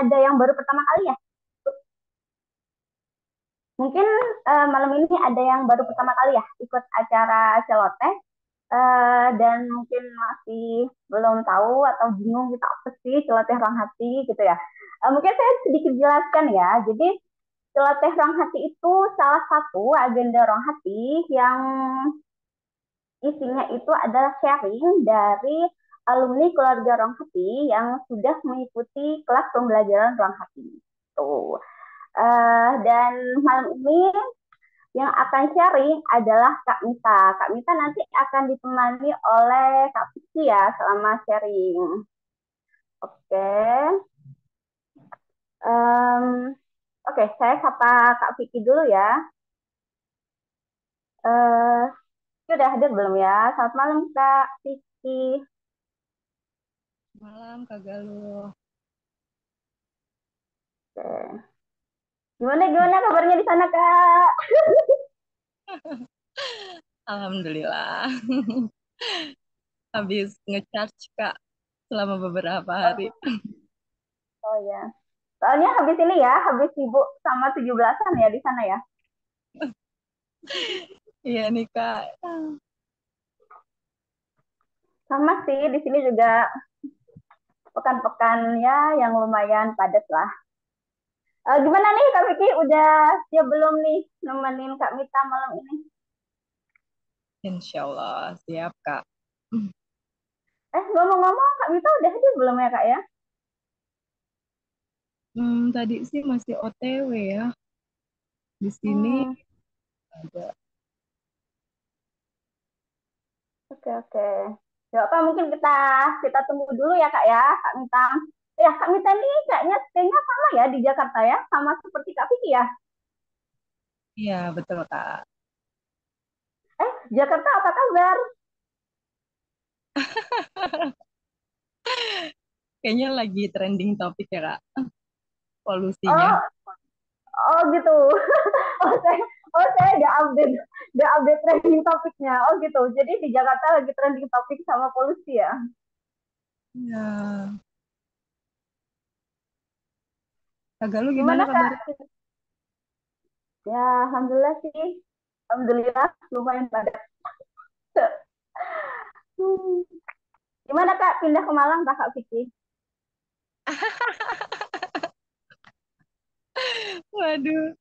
ada yang baru pertama kali ya? Mungkin malam ini ada yang baru pertama kali ya ikut acara celoteh dan mungkin masih belum tahu atau bingung gitu apa sih celoteh ruang hati gitu ya. Mungkin saya sedikit jelaskan ya. Jadi celoteh ruang hati itu salah satu agenda ruang hati yang isinya itu adalah sharing dari alumni keluarga ruang hati yang sudah mengikuti kelas pembelajaran ruang hati. Tuh. Dan malam ini yang akan sharing adalah Kak Mita. Kak Mita nanti akan ditemani oleh Kak Vicky ya selama sharing. Oke. Um, Oke, saya sapa Kak Vicky dulu ya. Eh, Sudah hadir belum ya? Selamat malam Kak Vicky. Malam Kak Galuh. Oke. Gimana gimana kabarnya di sana Kak? Alhamdulillah. Habis ngecharge Kak selama beberapa hari. Oh, oh ya. Soalnya habis ini ya, habis sibuk sama 17-an ya di sana ya. Iya nih Kak. Sama sih di sini juga pekan-pekan ya yang lumayan padat lah. Gimana nih Kak Vicky? Udah siap belum nih nemenin Kak Mita malam ini? Insya Allah siap Kak. Ngomong-ngomong Kak Mita udah hadir belum ya Kak ya? Tadi sih masih OTW ya. Di sini Hmm, ada. oke oke. Ya Kak mungkin kita kita tunggu dulu ya Kak ya, Kak Mita. Ya Kak Mita ini kayaknya stay-nya sama ya di Jakarta ya, sama seperti Kak Vicky ya. Iya betul Kak. Jakarta apa kabar? Kayaknya lagi trending topik ya Kak. Polusinya. Oh, oh gitu. Oh saya, oh saya udah update trending topiknya. Oh gitu. Jadi di Jakarta lagi trending topik sama polusi ya. Ya. Kak Galuh gimana Gimana kabarnya? Kak? Ya, alhamdulillah sih. Alhamdulillah lumayan padat. Hmm. Gimana Kak pindah ke Malang Kak Vicky? Waduh.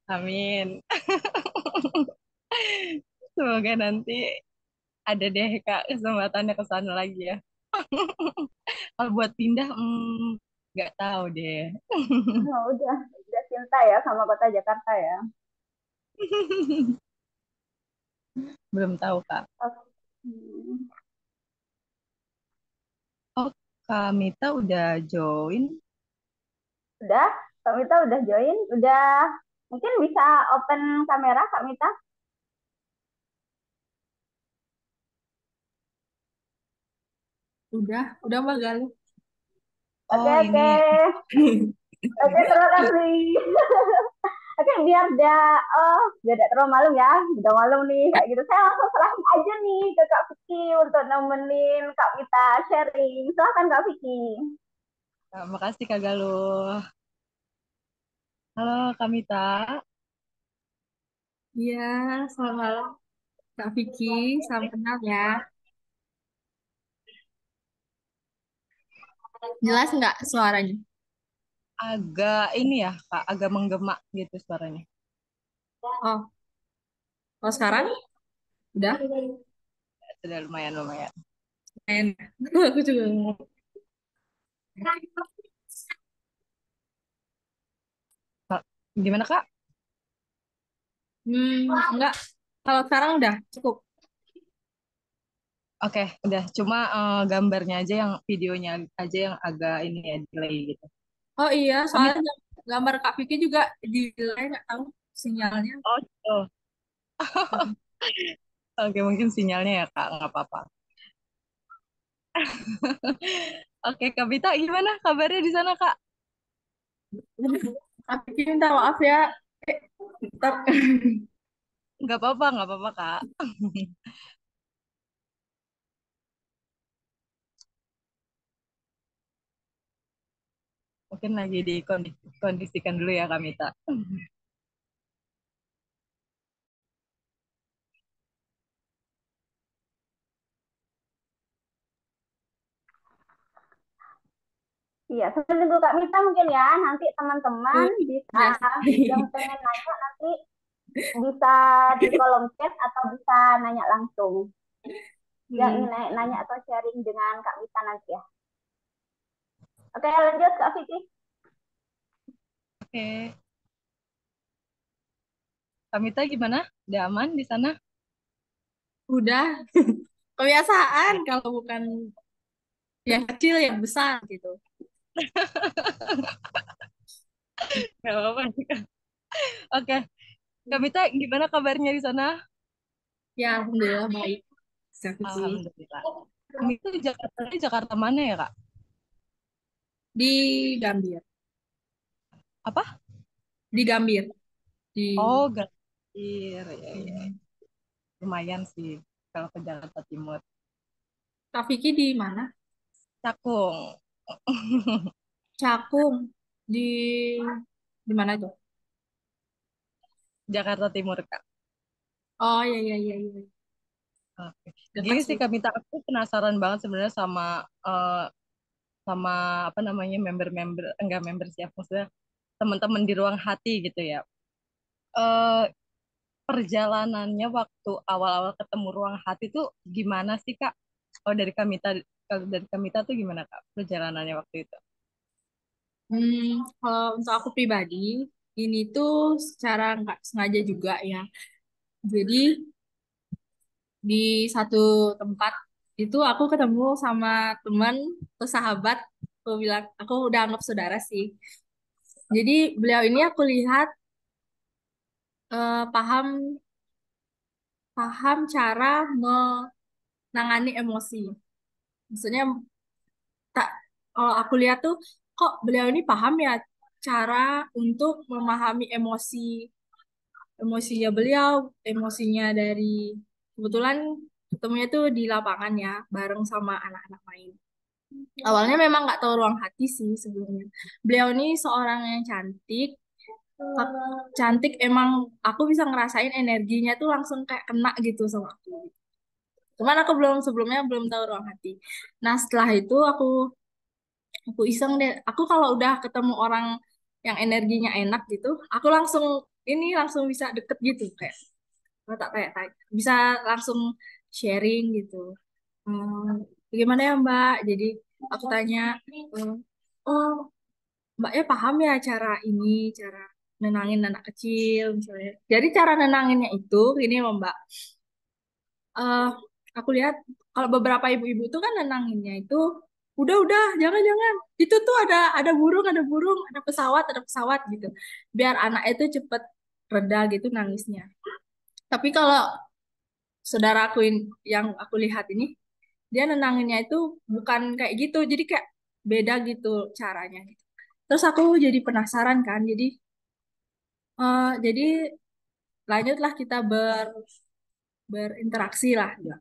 Amin. Semoga nanti ada deh Kak kesempatannya ke sana lagi ya. Kalau buat pindah, nggak tahu deh. Oh, udah cinta ya sama kota Jakarta ya. Belum tahu, Kak. Oke. Hmm. Oh, Kak Mita udah join? Udah, Kak Mita udah join, udah mungkin bisa open kamera Kak Mita. Udah Mbak Galuh. Oke Oh, oke, ini. oke terima kasih. Oke biar tidak terlalu malam ya, udah malam nih kayak gitu. Saya langsung serahin aja nih ke Kak Vicky untuk nemenin Kak Mita sharing. Silahkan Kak Vicky. Makasih, Kak Galuh. Halo, Kak Mita. Iya, selamat malam Kak Vicky, salam kenal ya. Jelas nggak suaranya? Agak ini ya, Kak, agak menggema gitu suaranya. Oh, kalau sekarang udah? Sudah lumayan-lumayan. Enak. Aku juga ngomong. Gimana, Kak? Enggak. Kalau sekarang udah cukup. Oke, udah. Cuma gambarnya aja yang videonya aja yang agak ini ya, delay gitu. Oh iya, Kak Mita, soalnya gambar Kak Vicky juga di delay nggak tahu sinyalnya. oh, gitu. Oke, mungkin sinyalnya ya, Kak. Nggak apa-apa. Oke, Kak Mita, gimana kabarnya di sana, Kak? Kak Vicky minta maaf ya. Bentar. Nggak apa-apa, Kak. Mungkin lagi dikondisikan dulu ya Kak Mita. Iya, sambil nunggu Kak Mita mungkin ya. Nanti teman-teman bisa Ya. yang pengen nanya nanti bisa di kolom chat atau bisa nanya langsung. Yang Hmm. ingin nanya atau sharing dengan Kak Mita nanti ya. Oke, lanjut Kak Vicky. Oke. Kak Mita gimana? Udah aman di sana? Udah kebiasaan kalau bukan yang kecil yang besar gitu. Gak apa-apa. Oke. Kak Mita gimana kabarnya di sana? Ya, alhamdulillah baik. Sakit Alhamdulillah. Kak Mita di Jakarta mana ya Kak? di Gambir, Apa? di Gambir, di Oh, Gambir. Ya, ya. Lumayan sih kalau ke Jakarta Timur. Kak Vicky di mana? Cakung. Cakung, di mana tuh? Jakarta Timur Kak. Oh, iya iya iya iya. Oke. Dekat Gini sih sih. Kak Mita, aku penasaran banget sebenarnya sama apa namanya member-member enggak member sih maksudnya teman-teman di ruang hati gitu ya. Eh perjalanannya waktu awal-awal ketemu ruang hati tuh gimana sih Kak? Oh kalau dari Kamita tuh gimana Kak perjalanannya waktu itu? Kalau untuk aku pribadi, ini tuh secara nggak sengaja juga ya. Jadi di satu tempat itu aku ketemu sama teman atau sahabat, aku bilang aku udah anggap saudara sih. Jadi beliau ini aku lihat paham paham cara menangani emosi. Maksudnya tak kalau aku lihat tuh kok beliau ini paham ya cara untuk memahami emosinya beliau, emosinya dari kebetulan ketemunya tuh di lapangan ya, bareng sama anak-anak main. Awalnya memang nggak tahu ruang hati sih sebelumnya. Beliau ini seorang yang cantik, cantik emang aku bisa ngerasain energinya tuh langsung kayak kena gitu sama aku. Cuman aku sebelumnya belum tahu ruang hati. Nah setelah itu aku iseng deh. Aku kalau udah ketemu orang yang energinya enak gitu, aku langsung bisa deket gitu kayak tak kayak bisa langsung sharing gitu. Hmm, Bagaimana ya Mbak? Jadi aku tanya, eh, oh Mbaknya paham ya cara nenangin anak kecil misalnya. Jadi cara nenanginnya itu ini loh Mbak. eh aku lihat kalau beberapa ibu-ibu tuh kan nenanginnya itu udah jangan itu tuh ada pesawat gitu biar anak itu cepet reda gitu nangisnya. Tapi kalau yang aku lihat ini dia nenanginnya itu bukan kayak gitu jadi kayak beda gitu caranya gitu. Terus aku jadi penasaran kan jadi lanjutlah kita berinteraksi lah ya.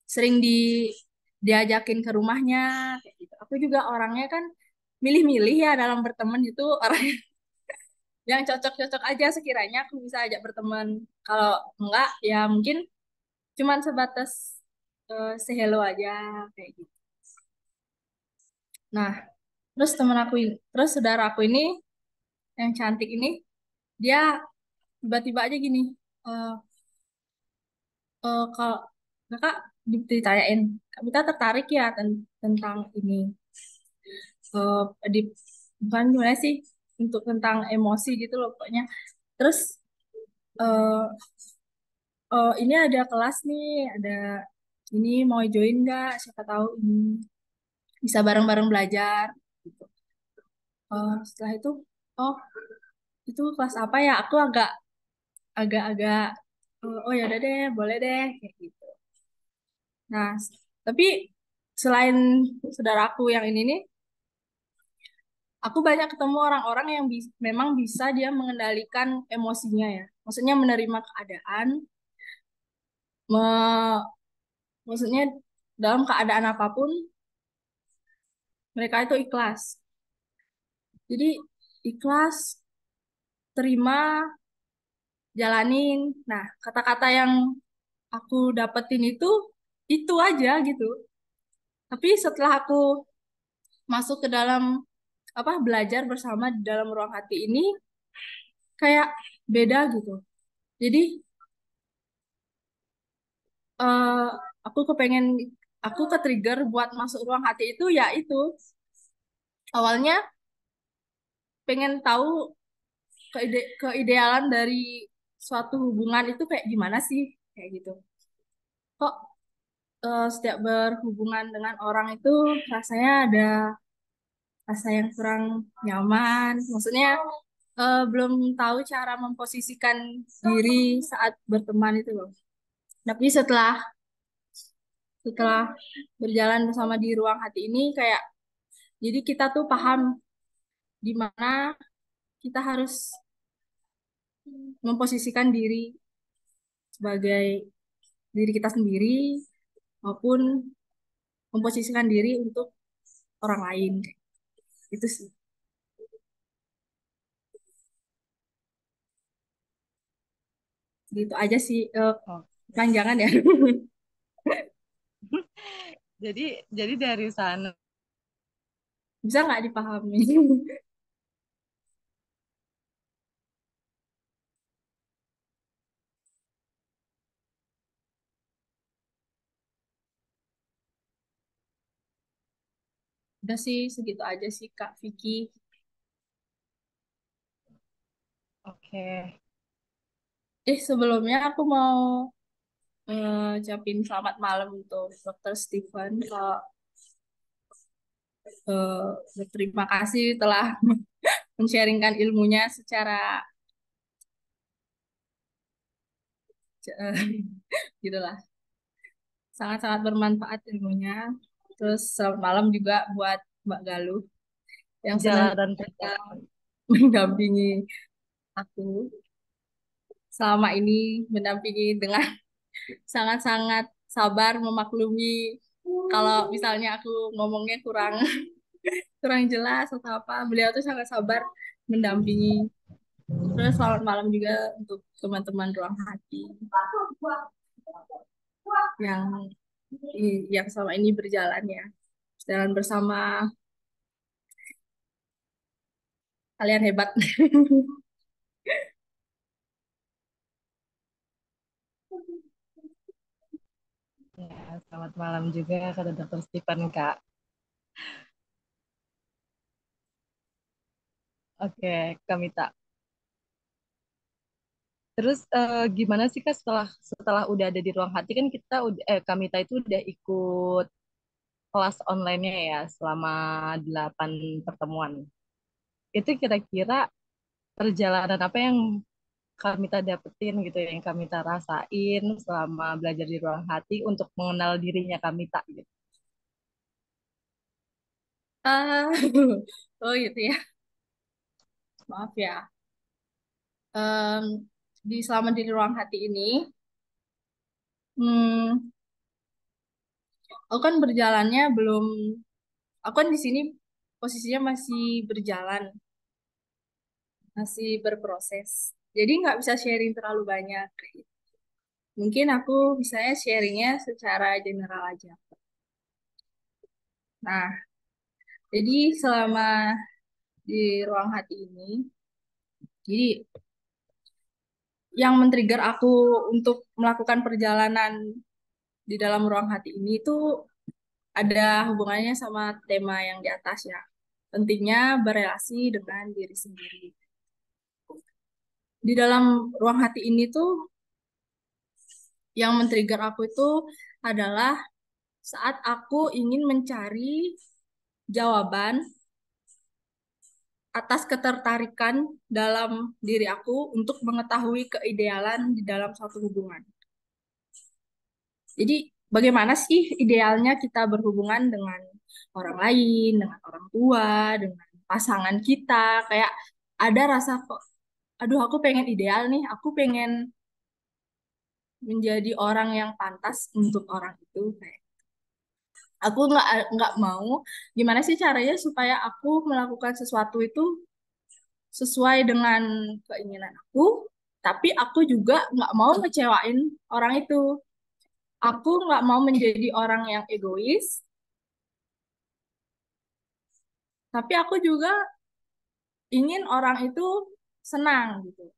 Sering diajakin ke rumahnya kayak gitu. Aku juga orangnya kan milih-milih ya dalam berteman itu orang yang cocok-cocok aja sekiranya aku bisa ajak berteman. Kalau enggak ya mungkin cuman sebatas say hello aja kayak gitu. Nah, terus saudara aku ini yang cantik ini dia tiba-tiba aja gini, eh kalau kakak ditanyain, Kak Mita tertarik ya tentang ini, eh di bukan gimana sih untuk tentang emosi gitu loh pokoknya. Terus eh ini ada kelas nih, ada ini mau join nggak? Siapa tahu ini bisa bareng-bareng belajar gitu. Setelah itu, oh itu kelas apa ya? Aku agak-agak oh ya udah deh, boleh deh kayak gitu. Nah, tapi selain saudaraku yang ini nih, aku banyak ketemu orang-orang yang memang bisa dia mengendalikan emosinya ya. Maksudnya menerima keadaan, me- maksudnya dalam keadaan apapun mereka itu ikhlas. Jadi ikhlas, terima, jalanin. Nah, kata-kata yang aku dapetin itu aja gitu. Tapi setelah aku masuk ke dalam apa belajar bersama di dalam ruang hati ini kayak beda gitu. Jadi eh, aku kepengen aku ke trigger buat masuk ruang hati itu ya itu awalnya pengen tahu keidealan dari suatu hubungan itu kayak gimana sih kayak gitu. Kok setiap berhubungan dengan orang itu rasanya ada rasa yang kurang nyaman. Maksudnya belum tahu cara memposisikan diri saat berteman itu loh. Tapi setelah setelah berjalan bersama di ruang hati ini kayak jadi kita tuh paham di mana kita harus memposisikan diri sebagai diri kita sendiri maupun memposisikan diri untuk orang lain. Itu sih. Gitu aja sih. Oh. Panjangan ya. Jadi dari sana Bisa nggak dipahami? Udah sih segitu aja sih Kak Vicky. oke. Sebelumnya aku mau ucapin selamat malam untuk Dokter Stephen. Berterima kasih telah men-sharingkan ilmunya secara gitulah. Sangat-sangat bermanfaat ilmunya. Terus selamat malam juga buat Mbak Galuh yang Jalanan senantiasa perjalanan. mendampingi aku selama ini mendampingi dengan sangat-sangat sabar memaklumi kalau misalnya aku ngomongnya kurang kurang jelas atau apa. Beliau tuh sangat sabar mendampingi. Terus selamat malam juga untuk teman-teman ruang hati yang yang selama ini berjalan ya. Jalan bersama kalian hebat. Ya, selamat malam juga kata Dokter Stephen, Kak. Oke, Kamita. Terus gimana sih Kak setelah setelah udah ada di ruang hati kan kita udah Kamita itu udah ikut kelas online-nya ya selama 8 pertemuan. Itu kira-kira perjalanan apa yang Kamita dapetin gitu yang Kamita rasain selama belajar di ruang hati untuk mengenal dirinya Kamita gitu. Ah, oh gitu ya. Maaf ya. Em, selama di ruang hati ini, hmm, aku kan berjalannya belum. Aku kan di sini posisinya masih berjalan, masih berproses. Jadi nggak bisa sharing terlalu banyak. Mungkin aku bisanya sharingnya secara general aja. Nah, jadi selama di ruang hati ini, jadi yang men-trigger aku untuk melakukan perjalanan di dalam ruang hati ini itu ada hubungannya sama tema yang di atas ya. Pentingnya berelasi dengan diri sendiri. Di dalam ruang hati ini tuh yang men-trigger aku itu adalah saat aku ingin mencari jawaban atas ketertarikan dalam diri aku untuk mengetahui keidealan di dalam suatu hubungan. Jadi bagaimana sih idealnya kita berhubungan dengan orang lain, dengan orang tua, dengan pasangan kita, kayak ada rasa kok, aduh aku pengen ideal nih, aku pengen menjadi orang yang pantas untuk orang itu kayak. Aku nggak mau gimana sih caranya supaya aku melakukan sesuatu itu sesuai dengan keinginan aku, tapi aku juga nggak mau ngecewain orang itu. Aku nggak mau menjadi orang yang egois, tapi aku juga ingin orang itu senang gitu.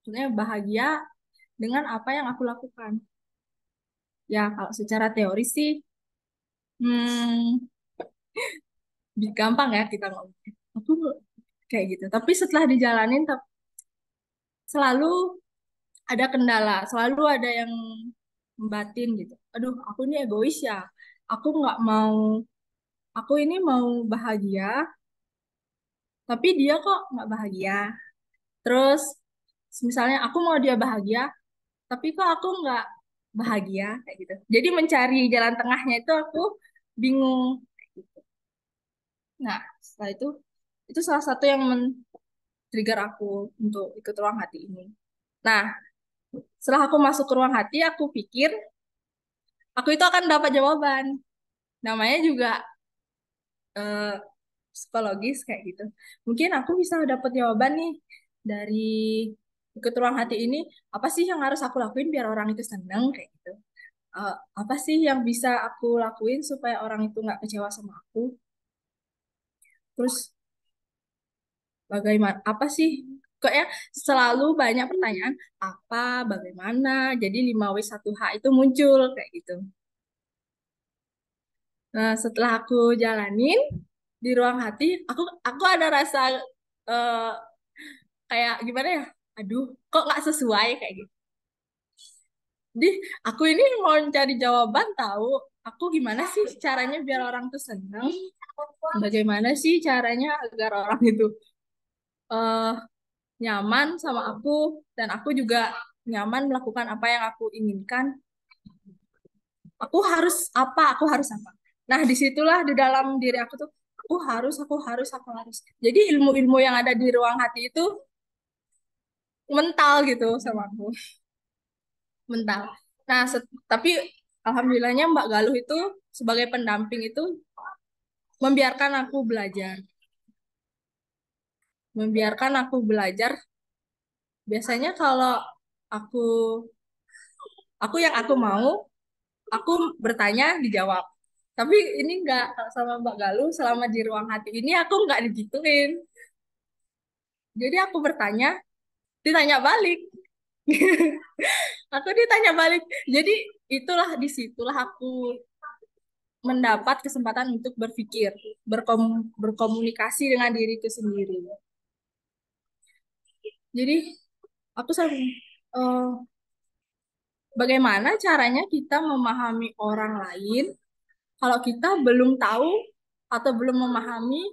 Maksudnya bahagia dengan apa yang aku lakukan. Ya, kalau secara teori sih, hmm, gampang ya kita ngomong. Aku kayak gitu. Tapi setelah dijalanin, selalu ada kendala, selalu ada yang membatin gitu. Aduh, aku ini egois ya. Aku nggak mau, aku ini mau bahagia, tapi dia kok nggak bahagia. Terus, misalnya aku mau dia bahagia, tapi kok aku nggak bahagia kayak gitu. Jadi mencari jalan tengahnya itu aku bingung. Kayak gitu. Nah, setelah itu salah satu yang men-trigger aku untuk ikut ruang hati ini. Nah, setelah aku masuk ke ruang hati, aku pikir aku itu akan dapat jawaban. Namanya juga eh, psikologis kayak gitu. Mungkin aku bisa dapat jawaban nih dari ikut ruang hati ini. Apa sih yang harus aku lakuin biar orang itu seneng kayak gitu? Apa sih yang bisa aku lakuin supaya orang itu nggak kecewa sama aku? Terus bagaimana? Apa sih? Kok ya selalu banyak pertanyaan apa, bagaimana? Jadi 5W1H itu muncul kayak gitu. Nah, setelah aku jalanin di ruang hati, aku ada rasa eh, kayak gimana ya? Aduh, kok nggak sesuai kayak gitu. Jadi aku ini mau cari jawaban tahu aku gimana sih caranya biar orang tuh senang? Bagaimana sih caranya agar orang itu eh, nyaman sama aku dan aku juga nyaman melakukan apa yang aku inginkan. Aku harus apa. Nah, disitulah di dalam diri aku tuh, aku harus. Jadi ilmu-ilmu yang ada di ruang hati itu mental gitu sama aku, mental. Nah, tapi alhamdulillahnya Mbak Galuh itu sebagai pendamping itu membiarkan aku belajar, membiarkan aku belajar. Biasanya kalau aku aku yang aku mau, aku bertanya dijawab. Tapi ini enggak sama Mbak Galuh selama di ruang hati ini aku enggak digituin. Jadi aku bertanya, ditanya balik. Aku ditanya balik. Jadi disitulah aku mendapat kesempatan untuk berpikir, berkomunikasi dengan diriku sendiri. Jadi aku sering eh, bagaimana caranya kita memahami orang lain kalau kita belum tahu atau belum memahami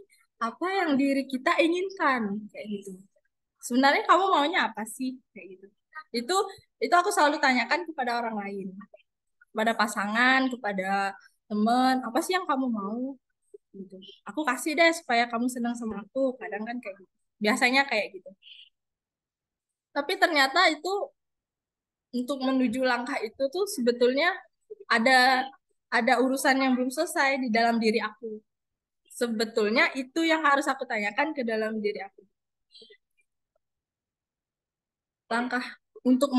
apa yang diri kita inginkan kayak gitu. Sebenarnya kamu maunya apa sih kayak gitu. Itu itu aku selalu tanyakan kepada orang lain, kepada pasangan, kepada teman, apa sih yang kamu mau gitu. Aku kasih deh supaya kamu senang sama aku, kadang kan kayak gitu. Biasanya kayak gitu. Tapi ternyata itu untuk menuju langkah itu tuh sebetulnya ada ada urusan yang belum selesai di dalam diri aku. Sebetulnya itu yang harus aku tanyakan ke dalam diri aku. Langkah untuk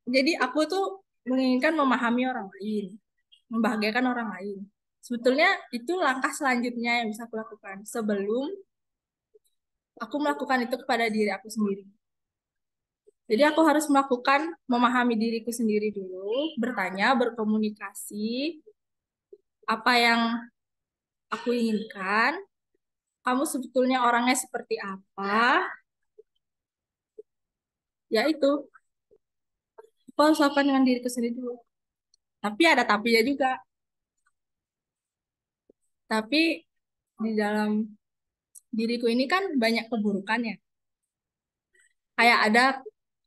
jadi aku tuh menginginkan memahami orang lain, membahagiakan orang lain. Sebetulnya itu langkah selanjutnya yang bisa aku lakukan sebelum aku melakukan itu kepada diri aku sendiri. Jadi aku harus memahami diriku sendiri dulu, bertanya, berkomunikasi, apa yang aku inginkan, kamu sebetulnya orangnya seperti apa, ya itu, aku harus lakukan dengan diriku sendiri dulu. Tapi ada tapinya juga. Tapi di dalam diriku ini kan banyak keburukan ya. Kayak ada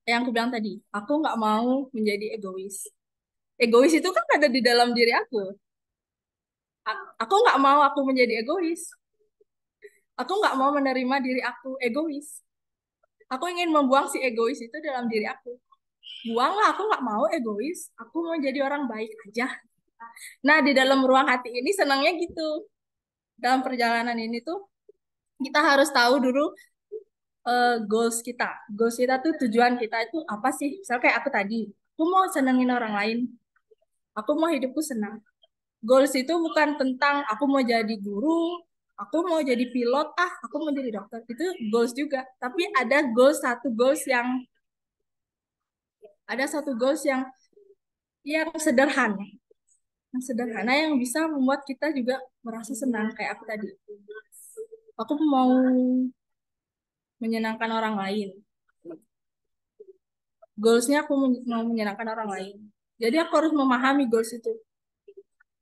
yang aku bilang tadi, aku nggak mau menjadi egois. Egois itu kan ada di dalam diri aku. Aku nggak mau aku menjadi egois. Aku nggak mau menerima diri aku egois. Aku ingin membuang si egois itu dalam diri aku. Buanglah, aku nggak mau egois. Aku mau jadi orang baik aja. Nah, di dalam ruang hati ini senangnya gitu. Dalam perjalanan ini tuh kita harus tahu dulu goals kita. Goals kita tuh tujuan kita itu apa sih? Misalnya kayak aku tadi, aku mau senengin orang lain. Aku mau hidupku senang. Goals itu bukan tentang aku mau jadi guru, aku mau jadi pilot, aku mau jadi dokter. Itu goals juga. Tapi ada satu goals yang sederhana. Yang sederhana yang bisa membuat kita juga merasa senang kayak aku tadi. Aku mau menyenangkan orang lain. Goalsnya aku mau menyenangkan orang lain. Jadi aku harus memahami goals itu.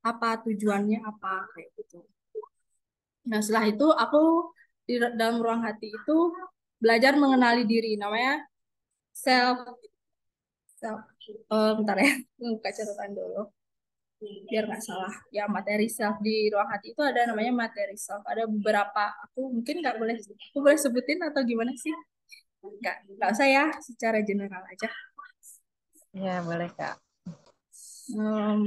Apa tujuannya apa kayak gitu. Nah, setelah itu aku di dalam ruang hati itu belajar mengenali diri. Namanya self self bentar ya. Buka catatan dulu biar nggak salah. Ya, materi self di ruang hati itu ada namanya materi self. Ada beberapa, aku mungkin aku boleh sebutin atau gimana sih? Nggak usah ya, secara general aja. Ya, boleh, Kak. Hmm,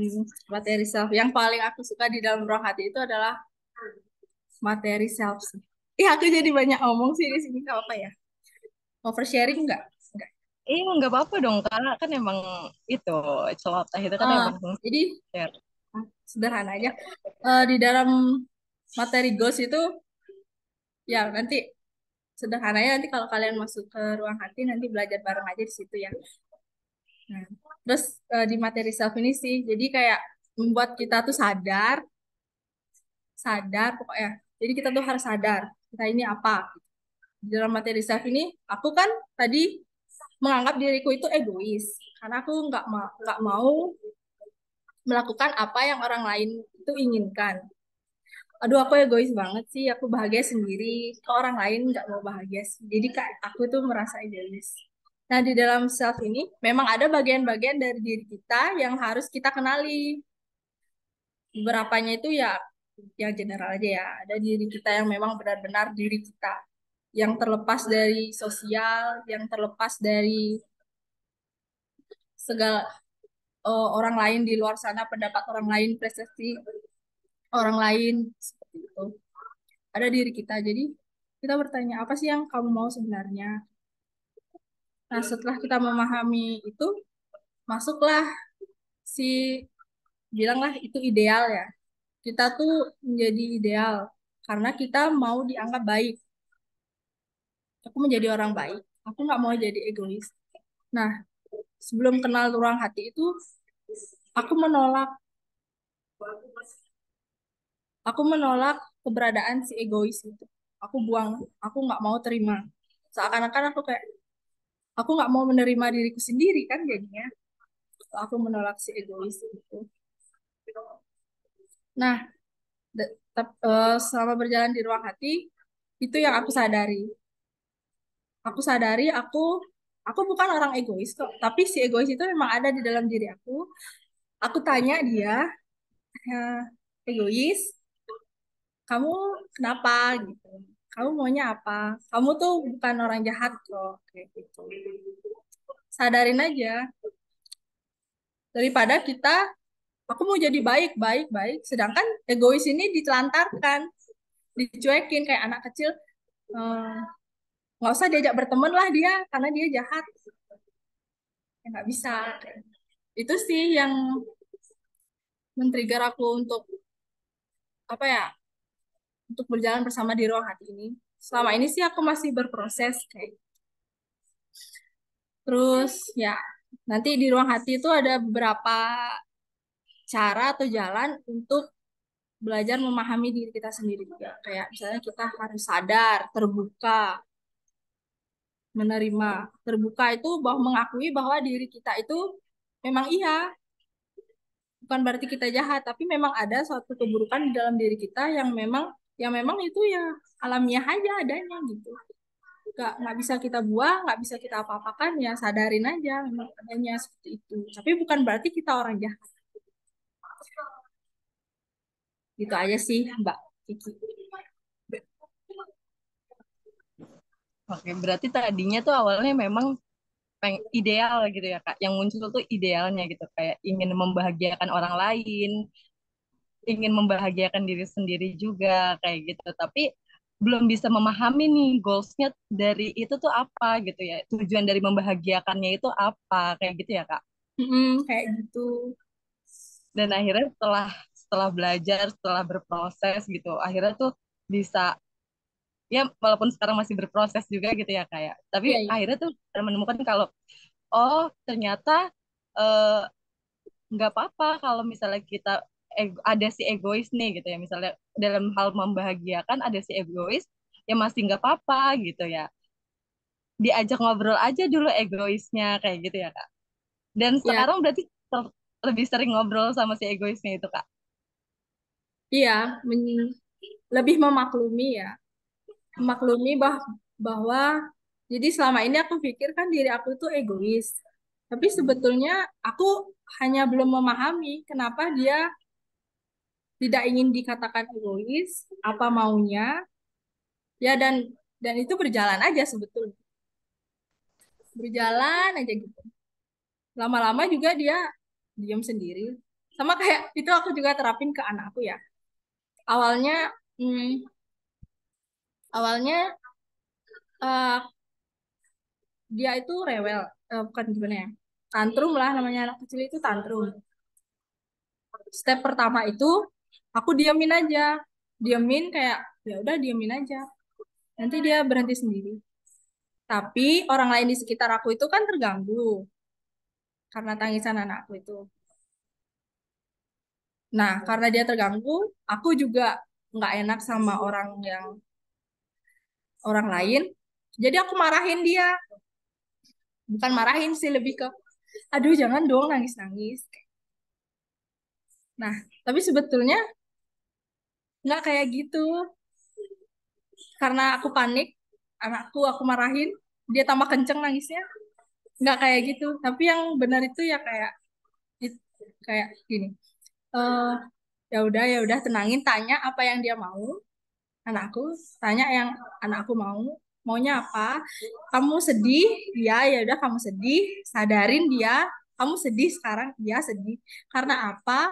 materi self yang paling aku suka di dalam ruang hati itu adalah materi self sih. Aku jadi banyak ngomong sih di sini, nggak apa ya? Oversharing nggak? Nggak. Nggak apa-apa dong, karena kan emang itu celoteh itu kan Ah, emang jadi share. sederhana aja. Di dalam materi goals itu ya nanti sederhananya nanti kalau kalian masuk ke ruang hati nanti belajar bareng aja di situ ya. Nah, terus di materi self ini sih, jadi kayak membuat kita tuh sadar pokoknya. Jadi kita tuh harus sadar kita ini apa. Di dalam materi self ini, aku kan tadi menganggap diriku itu egois karena aku nggak mau melakukan apa yang orang lain itu inginkan. Aduh, aku egois banget sih, aku bahagia sendiri, ke orang lain nggak mau bahagia sih. Jadi kak, aku tuh merasa egois. Nah, di dalam self ini memang ada bagian-bagian dari diri kita yang harus kita kenali. Beberapanya itu ya yang general aja ya. Ada diri kita yang memang benar-benar diri kita, yang terlepas dari sosial, yang terlepas dari segala orang lain di luar sana, pendapat orang lain, prestasi orang lain, seperti itu. Ada diri kita. Jadi kita bertanya, apa sih yang kamu mau sebenarnya? Nah, setelah kita memahami itu, masuklah si bilanglah itu ideal ya. Kita tuh menjadi ideal karena kita mau dianggap baik. Aku menjadi orang baik. Aku nggak mau jadi egois. Nah, sebelum kenal ruang hati itu, aku menolak, aku menolak keberadaan si egois itu. Aku buang, aku nggak mau terima. Seakan-akan aku nggak mau menerima diriku sendiri kan jadinya. Aku menolak si egois itu. Nah, selama berjalan di ruang hati, itu yang aku sadari. Aku bukan orang egois kok, tapi si egois itu memang ada di dalam diri aku. Aku tanya dia, "Eh, egois, kamu kenapa gitu? Kamu maunya apa? Kamu tuh bukan orang jahat kok, kayak gitu. Sadarin aja, daripada aku mau jadi baik, baik, baik, sedangkan egois ini ditelantarkan, dicuekin kayak anak kecil. eh, nggak usah diajak berteman lah dia karena dia jahat, ya nggak bisa. Itu sih yang men-trigger aku untuk apa ya, untuk berjalan bersama di ruang hati ini. Selama ini sih aku masih berproses kayak. Terus ya nanti di ruang hati itu ada beberapa cara atau jalan untuk belajar memahami diri kita sendiri juga. Kayak misalnya kita harus sadar, terbuka, menerima. Terbuka itu bahwa mengakui bahwa diri kita itu memang iya, bukan berarti kita jahat, tapi memang ada suatu keburukan di dalam diri kita yang memang itu ya alamiah aja adanya gitu. Nggak bisa kita buang, nggak bisa kita apa-apakan, ya sadarin aja memang adanya seperti itu. Tapi bukan berarti kita orang jahat. Gitu aja sih, Mbak Kiki. Oke, berarti tadinya tuh awalnya memang ideal gitu ya Kak. Yang muncul tuh idealnya gitu, kayak ingin membahagiakan orang lain, ingin membahagiakan diri sendiri juga kayak gitu. Tapi belum bisa memahami nih goalsnya dari itu tuh apa gitu ya. Tujuan dari membahagiakannya itu apa kayak gitu ya Kak. Kayak gitu. Dan akhirnya setelah belajar, setelah berproses gitu, akhirnya tuh bisa, ya walaupun sekarang masih berproses juga gitu ya kayak, tapi Iya, iya. akhirnya tuh menemukan kalau oh ternyata eh, nggak apa-apa kalau misalnya kita ada si egois nih gitu ya, misalnya dalam hal membahagiakan ada si egois, ya masih nggak apa-apa gitu ya, diajak ngobrol aja dulu egoisnya kayak gitu ya Kak. Dan Iya, sekarang berarti lebih sering ngobrol sama si egoisnya itu Kak. iya, lebih memaklumi ya. Memaklumi bahwa jadi selama ini aku pikir kan diri aku itu egois. Tapi sebetulnya aku hanya belum memahami kenapa dia tidak ingin dikatakan egois, apa maunya, ya dan itu berjalan aja sebetulnya. Berjalan aja gitu. Lama-lama juga dia diam sendiri. Sama kayak itu aku juga terapin ke anakku ya. Awalnya hmm, awalnya eh, dia itu rewel, bukan gimana ya, tantrum lah, namanya anak kecil itu tantrum. Step pertama itu aku diamin aja, diamin kayak ya udah diamin aja, nanti dia berhenti sendiri. Tapi orang lain di sekitar aku itu kan terganggu karena tangisan anakku itu. Nah, karena dia terganggu, aku juga nggak enak sama orang lain. Jadi aku marahin dia, bukan marahin sih, lebih ke aduh jangan dong nangis-nangis. Nah, tapi sebetulnya nggak kayak gitu. Karena aku panik, aku marahin, dia tambah kenceng nangisnya. Nggak kayak gitu. Tapi yang benar itu ya kayak kayak gini. Eh ya udah tenangin, tanya apa yang dia mau. Anakku tanya yang anakku maunya apa. Kamu sedih? Ya udah kamu sedih. Sadarin dia, kamu sedih sekarang. Dia sedih. Karena apa?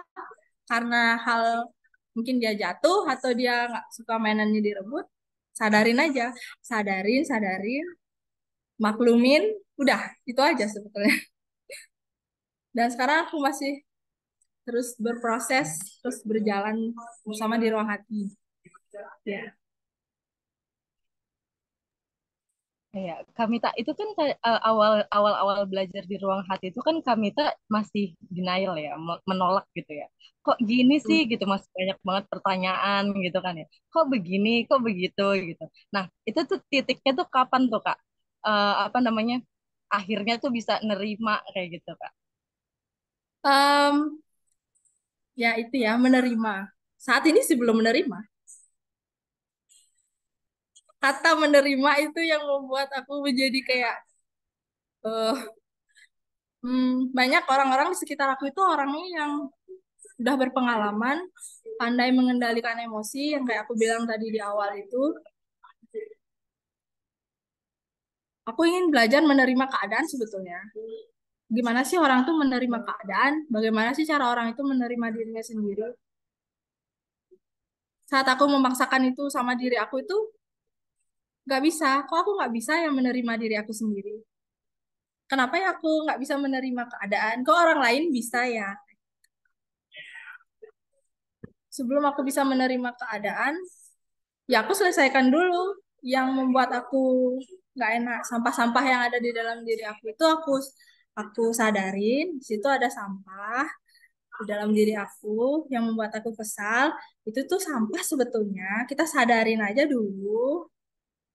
Karena hal mungkin dia jatuh atau dia nggak suka mainannya direbut. Sadarin aja, sadarin, maklumin, udah itu aja sebetulnya. Dan sekarang aku masih terus berproses, terus berjalan bersama di ruang hati. Ya. Ya, Kamita itu kan awal-awal belajar di ruang hati itu kan Kamita masih denial ya, menolak gitu ya. Kok gini sih gitu, masih banyak banget pertanyaan gitu kan ya. Kok begini, kok begitu gitu. Nah, itu tuh titiknya tuh kapan tuh Kak? Apa namanya? Akhirnya tuh bisa nerima kayak gitu Kak. Um, ya itu ya menerima. Saat ini sih belum menerima. Kata menerima itu yang membuat aku menjadi kayak eh banyak orang-orang di sekitar aku itu orangnya yang udah berpengalaman, pandai mengendalikan emosi yang kayak aku bilang tadi di awal itu. Aku ingin belajar menerima keadaan sebetulnya. Gimana sih orang tuh menerima keadaan? Bagaimana sih cara orang itu menerima dirinya sendiri? Saat aku memaksakan itu sama diri aku itu nggak bisa. Kok aku nggak bisa yang menerima diri aku sendiri? Kenapa ya aku nggak bisa menerima keadaan? Kok orang lain bisa ya? Sebelum aku bisa menerima keadaan, ya aku selesaikan dulu yang membuat aku nggak enak. Sampah-sampah yang ada di dalam diri aku itu aku sadarin di situ ada sampah di dalam diri aku yang membuat aku kesal. Itu tuh sampah sebetulnya. Kita sadarin aja dulu.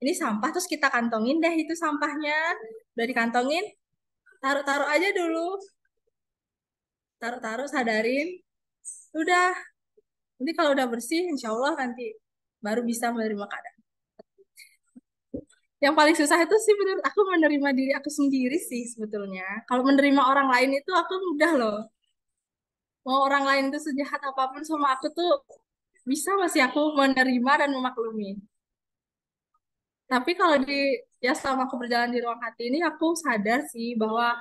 Ini sampah, terus kita kantongin deh itu sampahnya. Udah dikantongin, taruh-taruh aja dulu. Taruh-taruh, sadarin. Udah, nanti kalau udah bersih, insya Allah nanti baru bisa menerima keadaan. Yang paling susah itu sih menurut aku menerima diri aku sendiri sih sebetulnya. Kalau menerima orang lain itu aku mudah loh. Mau orang lain itu sejahat apapun sama aku tuh bisa masih aku menerima dan memaklumi. Tapi kalau ya selama aku berjalan di ruang hati ini, aku sadar sih bahwa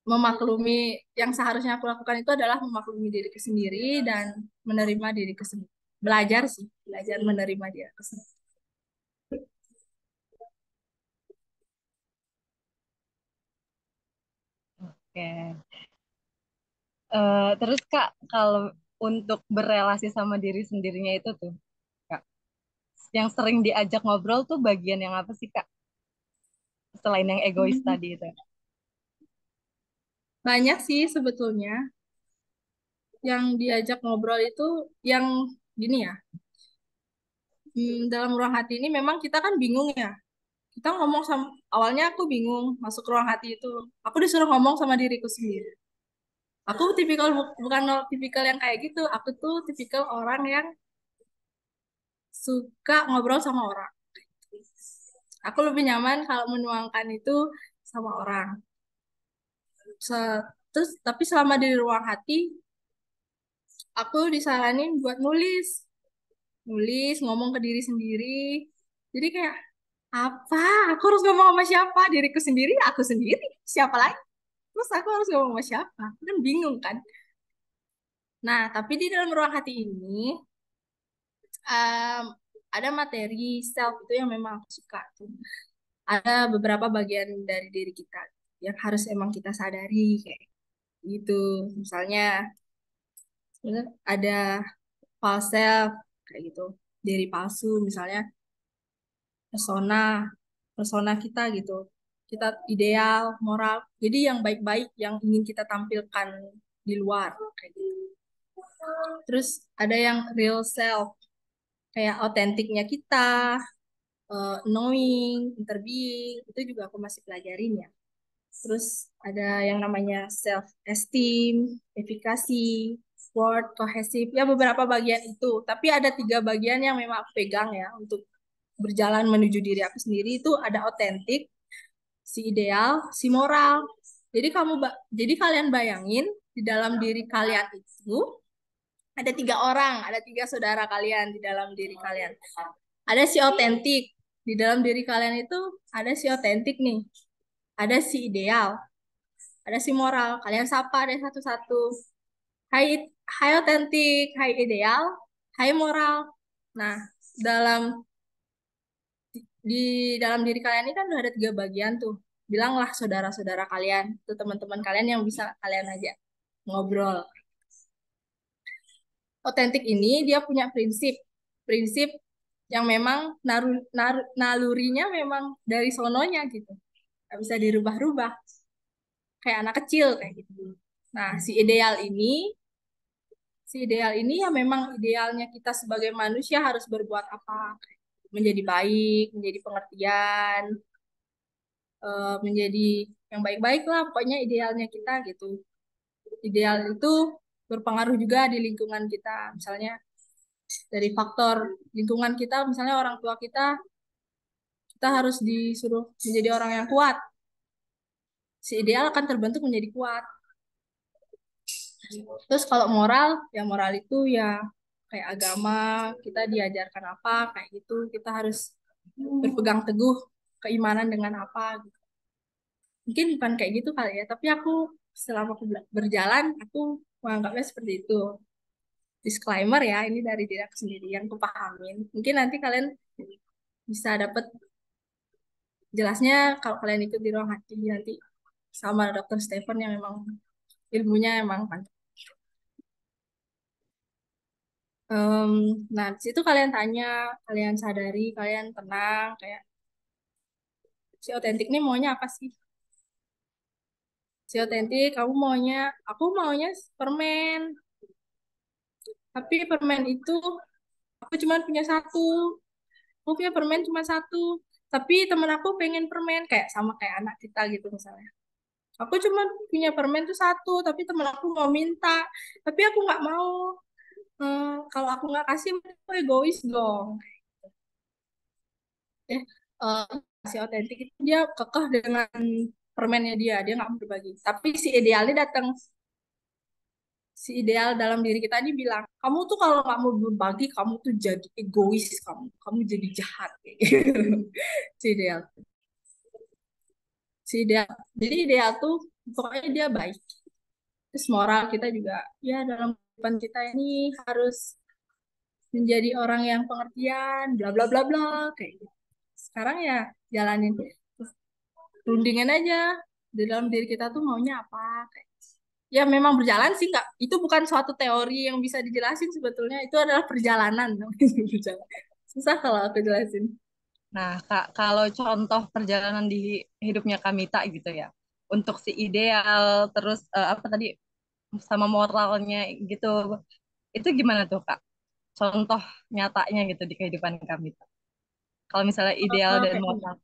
memaklumi yang seharusnya aku lakukan itu adalah memaklumi diriku sendiri dan menerima diriku sendiri. Belajar sih, belajar menerima diriku sendiri. Oke. Terus Kak, kalau untuk berelasi sama diri sendirinya itu tuh, Kak, yang sering diajak ngobrol tuh bagian yang apa sih Kak? Selain yang egois Hmm, tadi itu. Banyak sih sebetulnya yang diajak ngobrol itu yang gini ya. Dalam ruang hati ini memang kita kan bingung ya. Kita ngomong sama awalnya aku bingung masuk ruang hati itu. Aku disuruh ngomong sama diriku sendiri. Aku tipikal bukan tipikal yang kayak gitu. Aku tuh tipikal orang yang suka ngobrol sama orang. Aku lebih nyaman kalau menuangkan itu sama orang. Terus tapi selama di ruang hati, aku disaranin buat nulis, ngomong ke diri sendiri. Jadi kayak apa? Aku harus ngomong sama siapa? Diriku sendiri, aku sendiri, siapa lagi? Terus aku harus ngomong sama siapa? Aku kan bingung kan. Nah, tapi di dalam ruang hati ini em, ada materi self itu yang memang aku suka tuh. Ada beberapa bagian dari diri kita yang harus emang kita sadari kayak gitu. Misalnya ada false self kayak gitu, diri palsu misalnya persona persona kita gitu. Kita ideal, moral. Jadi yang baik-baik yang ingin kita tampilkan di luar kayak gitu. Terus ada yang real self kayak otentiknya kita, knowing, inner being, itu juga aku masih pelajarin ya. Terus ada yang namanya self esteem, efikasi, word, cohesive, ya beberapa bagian itu. Tapi ada 3 bagian yang memang aku pegang ya untuk berjalan menuju diri aku sendiri itu ada otentik, si ideal, si moral. Jadi kalian bayangin di dalam diri kalian itu ada 3 orang, ada 3 saudara kalian di dalam diri kalian. Ada si otentik di dalam diri kalian itu ada si otentik nih, ada si ideal, ada si moral. Kalian sapa deh satu-satu. Hai, hai otentik, hai ideal, hai moral. Nah, dalam di dalam diri kalian ini kan udah ada 3 bagian tuh. Bilanglah saudara-saudara kalian, tuh teman-teman kalian yang bisa kalian aja ngobrol. Otentik ini dia punya prinsip yang memang nalurinya memang dari sononya gitu, nggak bisa dirubah-rubah kayak anak kecil kayak gitu. Nah, si ideal ini ya memang idealnya kita sebagai manusia harus berbuat apa, menjadi baik, menjadi pengertian, menjadi yang baik-baik lah pokoknya idealnya kita gitu. Ideal itu berpengaruh juga di lingkungan kita, misalnya dari faktor lingkungan kita, misalnya orang tua kita harus disuruh menjadi orang yang kuat, si ideal akan terbentuk menjadi kuat. Terus kalau moral, ya moral itu ya kayak agama, kita diajarkan apa kayak gitu, kita harus berpegang teguh keimanan dengan apa gitu. Mungkin bukan kayak gitu kali ya, tapi aku selama aku berjalan aku menganggapnya seperti itu. Disclaimer ya, ini dari diri aku sendiri yang aku pahamin. Mungkin nanti kalian bisa dapat jelasnya kalau kalian ikut di ruang hati nanti sama dokter Stephen yang memang ilmunya emang panjang. Em, nah, di situ kalian tanya, kalian sadari, kalian tenang, kayak si otentik nih maunya apa sih? Si otentik, aku maunya permen. Tapi permen itu aku cuma punya satu. Aku punya permen cuma satu. Tapi temen aku pengen permen kayak sama kayak anak kita gitu misalnya. Aku cuma punya permen tuh satu, tapi temen aku mau minta. Tapi aku nggak mau. Kalau aku nggak kasih, aku egois dong. Eh, eh, si otentik itu dia kekeh dengan permennya dia nggak mau berbagi. Tapi si idealnya datang, si ideal dalam diri kita ini bilang, kamu tuh kalau nggak mau berbagi, kamu tuh jadi egois, kamu jadi jahat kayak gitu. Si ideal, si ideal. Jadi ideal tuh pokoknya dia baik. Terus moral kita juga, ya dalam kehidupan kita ini harus menjadi orang yang pengertian, bla bla bla bla kayak gitu. Sekarang ya jalanin, rundingin aja di dalam diri kita tuh maunya apa. Kayak ya memang berjalan sih nggak, itu bukan suatu teori yang bisa dijelasin, sebetulnya itu adalah perjalanan. Berjalan. Susah kalau aku jelasin. Nah, Kak, kalau contoh perjalanan di hidupnya Kamita gitu ya, untuk si ideal, terus apa tadi, sama moralnya gitu, itu gimana tuh, Kak? Contoh nyatanya gitu di kehidupan Kamita. Kalau misalnya ideal dan Kayak gini. moral.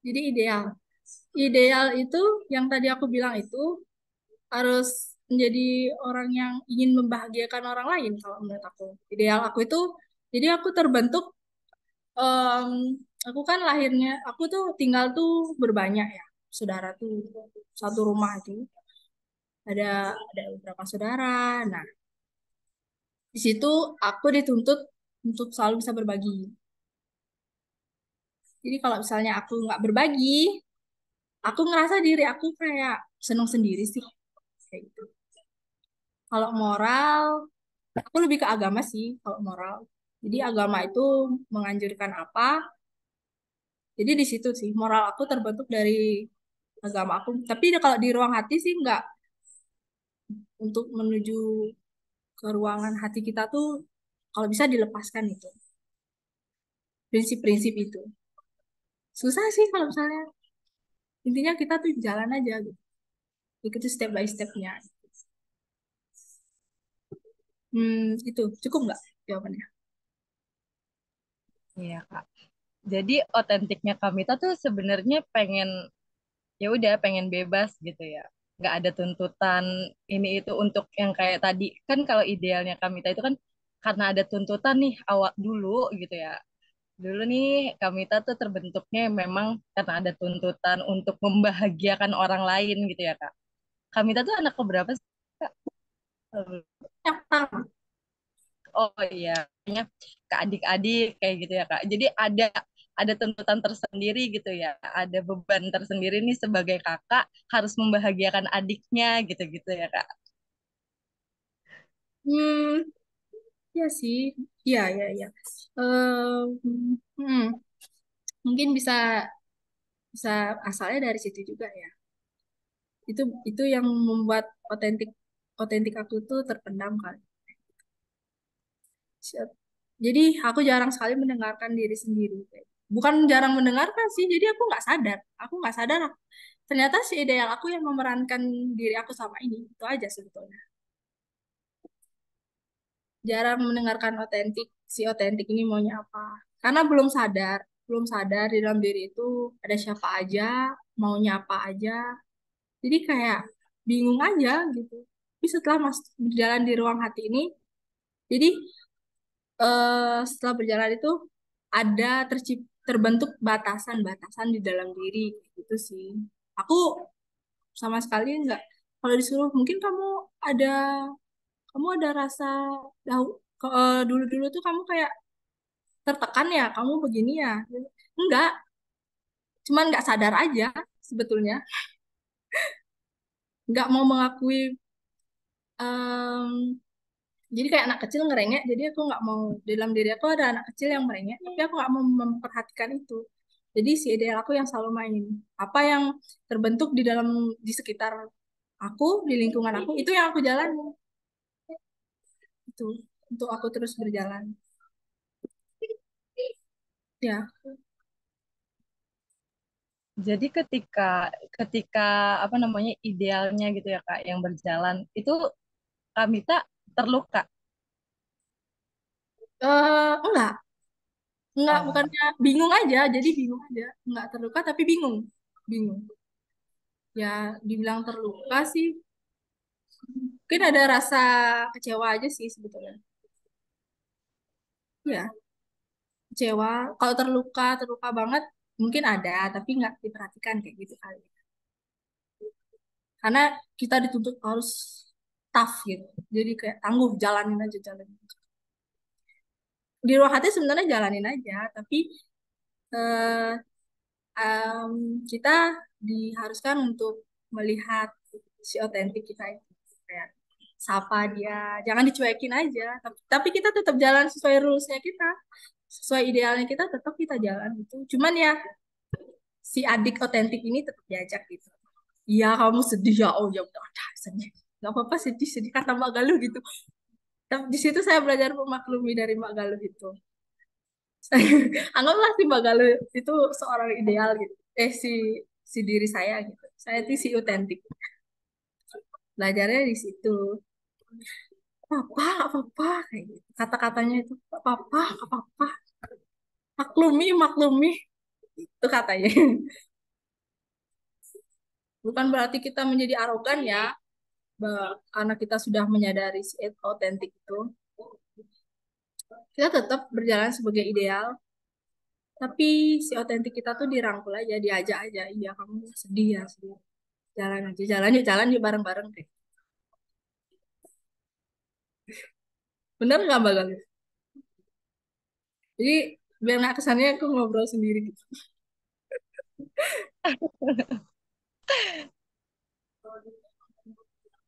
Jadi ideal, ideal itu yang tadi aku bilang itu harus menjadi orang yang ingin membahagiakan orang lain. Kalau menurut aku ideal aku itu, jadi aku terbentuk, em, aku kan lahirnya, aku tuh tinggal tuh berbanyak ya saudara tuh, satu rumah itu ada beberapa saudara. Nah, di situ aku dituntut untuk selalu bisa berbagi. Jadi kalau misalnya aku nggak berbagi, aku ngerasa diri aku kayak seneng sendiri sih kayak gitu. Kalau moral, aku lebih ke agama sih kalau moral. Jadi agama itu menganjurkan apa, jadi di situ sih moral aku terbentuk dari agama aku. Tapi kalau di ruang hati sih nggak, untuk menuju ke ruangan hati kita tuh kalau bisa dilepaskan itu prinsip-prinsip itu. Susah sih kalau misalnya, intinya kita tuh jalan aja gitu, ikuti step by stepnya. Itu cukup nggak jawabannya? Iya, Kak. Jadi otentiknya Kamita tuh sebenarnya pengen, ya udah pengen bebas gitu ya, nggak ada tuntutan ini itu untuk yang kayak tadi kan. Kalau idealnya Kamita itu kan karena ada tuntutan nih awak dulu gitu ya. Dulu nih Kamita tuh terbentuknya memang karena ada tuntutan untuk membahagiakan orang lain gitu ya, Kak. Kamita tuh anak keberapa sih, Kak? Yang pertama, Oh iya, kayaknya ke adik-adik kayak gitu ya, Kak. Jadi ada tuntutan tersendiri gitu ya, ada beban tersendiri nih sebagai kakak harus membahagiakan adiknya gitu-gitu ya, Kak. hmm, ya sih, iya iya iya. Hmm, mungkin bisa bisa asalnya dari situ juga ya. Itu yang membuat otentik otentik aku tuh terpendam kan. Jadi aku jarang sekali mendengarkan diri sendiri. Bukan jarang mendengarkan sih, jadi aku nggak sadar. Aku nggak sadar. Ternyata si ideal aku yang memerankan diri aku sama ini. Itu aja sebetulnya. Jarang mendengarkan si otentik ini maunya apa. Karena belum sadar di dalam diri itu ada siapa aja, maunya apa aja. Jadi kayak bingung aja gitu. Tapi setelah berjalan di ruang hati ini, jadi setelah berjalan itu ada terbentuk batasan-batasan di dalam diri gitu sih. Aku sama sekali nggak, kalau disuruh mungkin ada kamu ada rasa dulu-dulu tuh kamu kayak tertekan ya, kamu begini ya. Enggak, cuman nggak sadar aja sebetulnya. Nggak mau mengakui, em, jadi kayak anak kecil ngerengek, jadi aku nggak mau, di dalam diri aku ada anak kecil yang merengek, tapi aku nggak mau memperhatikan itu. Jadi si ideal aku yang selalu main. Apa yang terbentuk di sekitar aku, di lingkungan aku, itu yang aku jalani. Itu untuk aku terus berjalan. Ya, Jadi ketika ketika apa namanya idealnya gitu ya, Kak, yang berjalan itu Kamita terluka. enggak, Oh, bukannya bingung aja, jadi bingung aja. Enggak terluka tapi bingung. Bingung. Ya, dibilang terluka sih, mungkin ada rasa kecewa aja sih sebetulnya. Ya, kecewa. Kalau terluka banget mungkin ada, tapi nggak diperhatikan kayak gitu kali. karena kita dituntut harus tough gitu. Jadi kayak tangguh, jalanin aja, jalanin. Di ruang hati sebenarnya jalanin aja, tapi eh, em, kita diharuskan untuk melihat si otentik kita itu, kayak sapa dia, jangan dicuekin aja, tapi kita tetap jalan sesuai rulesnya kita, sesuai idealnya kita, tetap kita jalan gitu. Cuman ya si adik otentik ini tetap diajak gitu. Iya, kamu sedih ya, oh ya udah, sedih, nggak apa-apa, sedih sedih kata Mbak Galuh gitu. Tapi di situ saya belajar memaklumi dari Mbak Galuh itu. Anggaplah si Mbak Galuh itu seorang ideal gitu. Si si diri saya gitu. Saya itu si otentik. Belajarnya di situ. Apa, apa-apa kayak gitu. Kata-katanya itu apa-apa, apa-apa. Maklumi, maklumi. Itu katanya. Bukan berarti kita menjadi arogan ya, karena kita sudah menyadari si otentik itu. Kita tetap berjalan sebagai ideal, tapi si otentik kita tuh dirangkul aja, diajak aja. Iya, kamu sedih ya, sedih. Jalan aja, jalan yuk bareng-bareng deh. Bener nggak Mbak Galuh? Jadi biar nggak kesannya aku ngobrol sendiri gitu.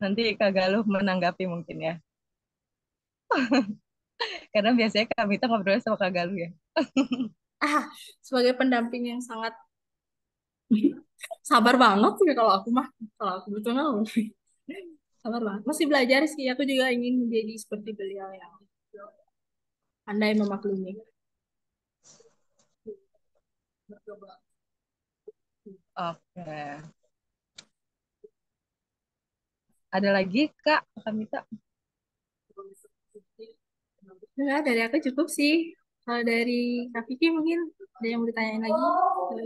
Nanti Kak Galuh menanggapi mungkin ya. Karena biasanya kami tuh ngobrol sama Kak Galuh ya. Ah, sebagai pendamping yang sangat sabar banget sih kalau aku betul sabar banget. Masih belajar sih, aku juga ingin menjadi seperti beliau yang pandai memaklumi. Oke. Ada lagi Kak Kamita? Enggak, dari aku cukup sih. Kalau dari Kak Vicky mungkin ada yang mau ditanyain lagi ke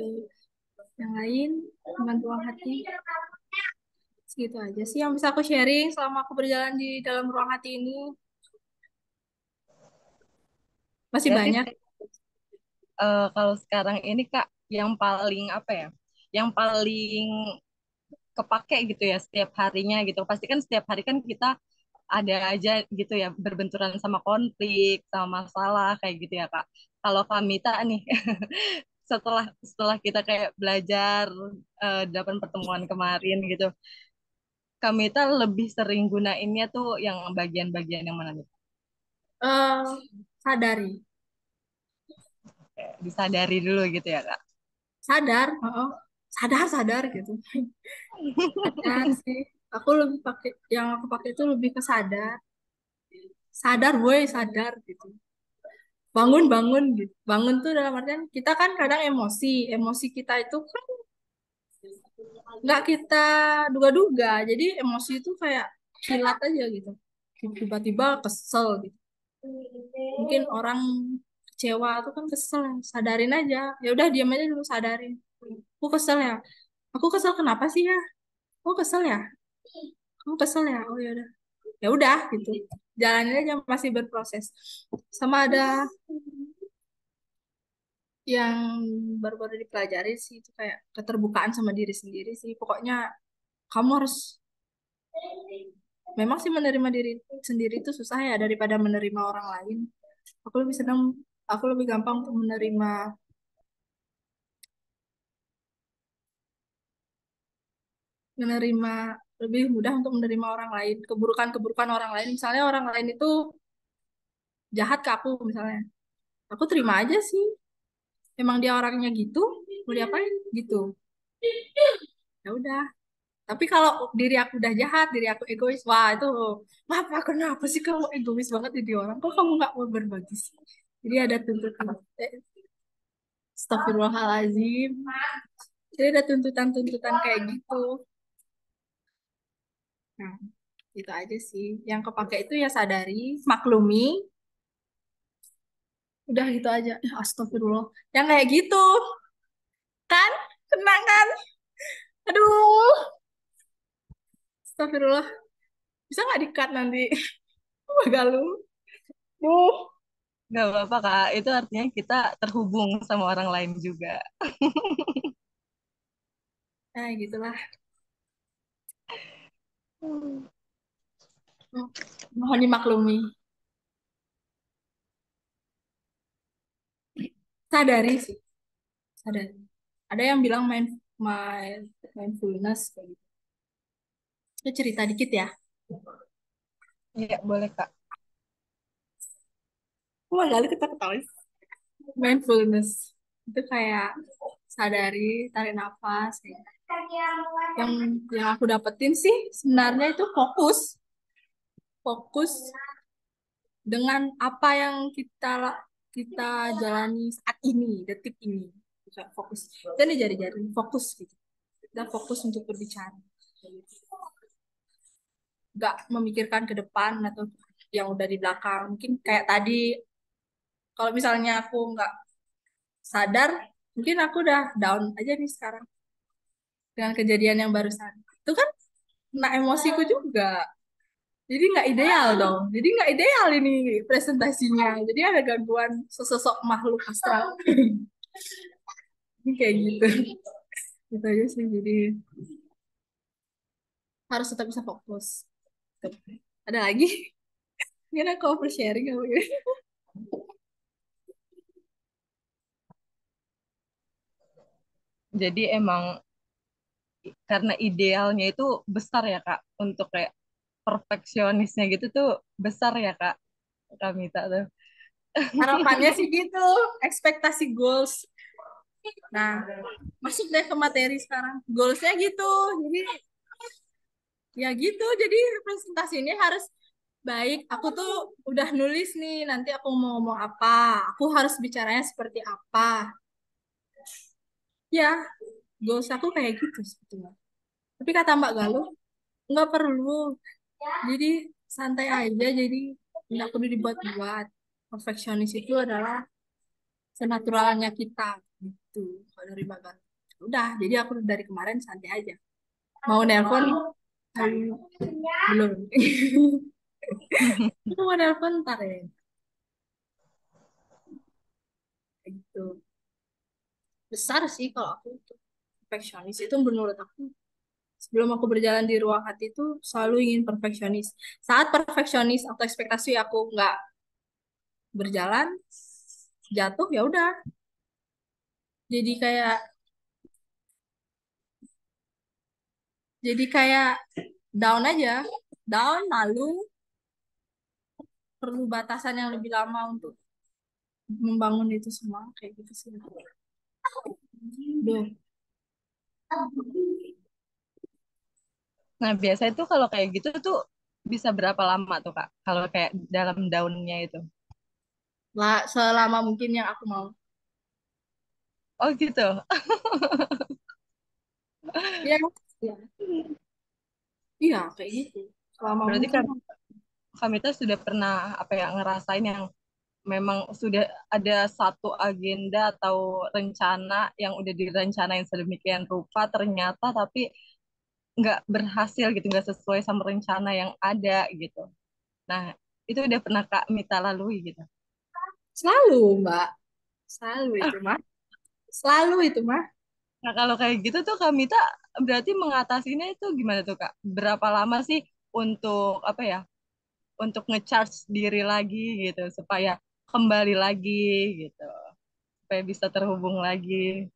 yang lain tentang ruang hati. Segitu aja sih yang bisa aku sharing selama aku berjalan di dalam ruang hati ini. Masih Berarti banyak. kalau sekarang ini Kak yang paling apa ya? Yang paling kepake gitu ya setiap harinya gitu. Pasti kan setiap hari kan kita ada aja gitu ya berbenturan sama konflik, sama masalah kayak gitu ya Kak. Kalau Kamita nih setelah setelah kita kayak belajar 8 pertemuan kemarin gitu, Kamita lebih sering gunainnya tuh yang bagian-bagian yang mana nih? eh Sadari. Kayak disadari dulu gitu ya Kak. Sadar, oh, sadar gitu. Sadar sih. Aku lebih pakai yang aku pakai itu lebih ke sadar. Sadar, woi, sadar gitu. Bangun, bangun gitu. Bangun tuh dalam artian kita kan kadang emosi. Emosi kita itu kan nggak kita duga-duga. Jadi emosi itu kayak kilat aja gitu. Tiba-tiba kesel gitu. Mungkin orang kecewa tuh kan kesel. Sadarin aja. Ya udah diam aja dulu, sadarin. Aku kesel ya. Aku kesel kenapa sih ya? Aku kesel ya. Kamu kesel ya? Oh ya udah. Ya udah gitu. Jalannya aja masih berproses. Sama ada yang baru-baru dipelajari sih itu kayak keterbukaan sama diri sendiri sih. Pokoknya kamu harus memang sih menerima diri sendiri itu susah ya daripada menerima orang lain. Aku lebih senang, aku lebih gampang untuk menerima lebih mudah untuk menerima orang lain, keburukan-keburukan orang lain. Misalnya orang lain itu jahat ke aku misalnya. Aku terima aja sih. Emang dia orangnya gitu, mau diapain gitu. Ya udah. Tapi kalau diri aku udah jahat, diri aku egois, wah itu, apa kenapa sih kamu egois banget jadi orang? Kok kamu nggak mau berbagi sih? Jadi ada tuntutan, astagfirullahaladzim. Jadi ada tuntutan-tuntutan kayak gitu. Nah, itu aja sih. Yang kepake itu ya sadari, maklumi, udah gitu aja. Astagfirullah. Yang kayak gitu, kan? Tenang kan? Aduh, astagfirullah. Bisa nggak di-cut nanti? Magalu. Duh. Gak apa-apa Kak, itu artinya kita terhubung sama orang lain juga. Nah, gitulah. Mohon dimaklumi. Sadari sih, sadari. Ada yang bilang mindfulness kayak gitu. Itu cerita dikit ya. Iya, boleh Kak. Wah, lalu kita ketahui. Mindfulness itu kayak sadari, tarik nafas. Yang yang aku dapetin sih sebenarnya itu fokus dengan apa yang kita jalani saat ini, detik ini. Bisa fokus. Dan jari-jari fokus gitu. Kita fokus untuk berbicara. Nggak memikirkan ke depan atau yang udah di belakang. Mungkin kayak tadi, kalau misalnya aku nggak sadar, mungkin aku udah down aja nih sekarang dengan kejadian yang barusan. Itu kan kena emosiku juga. Jadi nggak ideal dong. Jadi nggak ideal ini presentasinya. Jadi ada gangguan sesosok makhluk astral. Ini kayak gitu. Gitu aja sih. Jadi harus tetap bisa fokus. Ada lagi? Mungkin aku oversharing apa gitu. Jadi emang karena idealnya itu besar ya Kak, untuk kayak perfeksionisnya gitu tuh besar ya Kak, Kamita tuh. Harapannya sih gitu. Ekspektasi goals. Nah, masuk deh ke materi sekarang. Goalsnya gitu. Jadi ya gitu. Jadi presentasi ini harus baik. Aku tuh udah nulis nih. Nanti aku mau ngomong apa. Aku harus bicaranya seperti apa. Ya, goals aku kayak gitu sebetulnya. Tapi kata Mbak Galuh, nggak perlu. Jadi santai aja. Jadi nggak perlu dibuat-buat. Perfeksionis itu adalah senaturalnya kita. Gitu. Kalau dari Mbak Galuh. Udah, jadi aku dari kemarin santai aja. Mau nelpon, belum. Aku mau nelpon ntar ya. Kayak gitu. Besar sih kalau aku itu. Perfeksionis itu menurut aku. Sebelum aku berjalan di ruang hati itu selalu ingin perfeksionis. Saat perfeksionis atau ekspektasi aku nggak berjalan, jatuh ya udah. Jadi kayak jadi kayak down aja. Down lalu perlu batasan yang lebih lama untuk membangun itu semua kayak gitu sih. Duh. Nah, biasanya tuh kalau kayak gitu tuh bisa berapa lama tuh Kak? Kalau kayak dalam daunnya itu. Lah, selama mungkin yang aku mau. Oh gitu. Iya, iya, iya kayak gitu. Selama Berarti mungkin. kan Kamita sudah pernah apa ya ngerasain yang memang sudah ada satu agenda atau rencana yang udah direncanain sedemikian rupa ternyata tapi nggak berhasil gitu, nggak sesuai sama rencana yang ada gitu. Nah, itu udah pernah Kak Mita lalui gitu. Selalu, Mbak. Selalu itu, mah. Selalu itu, mah. Nah, kalau kayak gitu tuh Kak Mita berarti mengatasinya itu gimana tuh Kak? Berapa lama sih untuk apa ya? Untuk ngecharge diri lagi gitu supaya kembali lagi gitu. Supaya bisa terhubung lagi.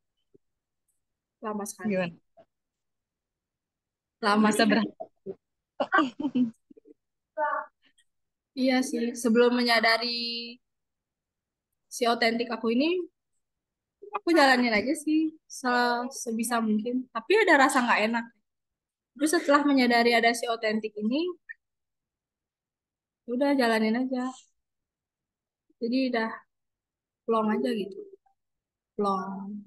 Lama sekali. Gimana? Lama Bisa sekali. berhasil. Iya sih, sebelum menyadari si otentik aku ini, aku jalanin aja sih sebisa mungkin. Tapi ada rasa nggak enak. Terus setelah menyadari ada si otentik ini, udah jalanin aja. Jadi udah plong aja gitu. Plong.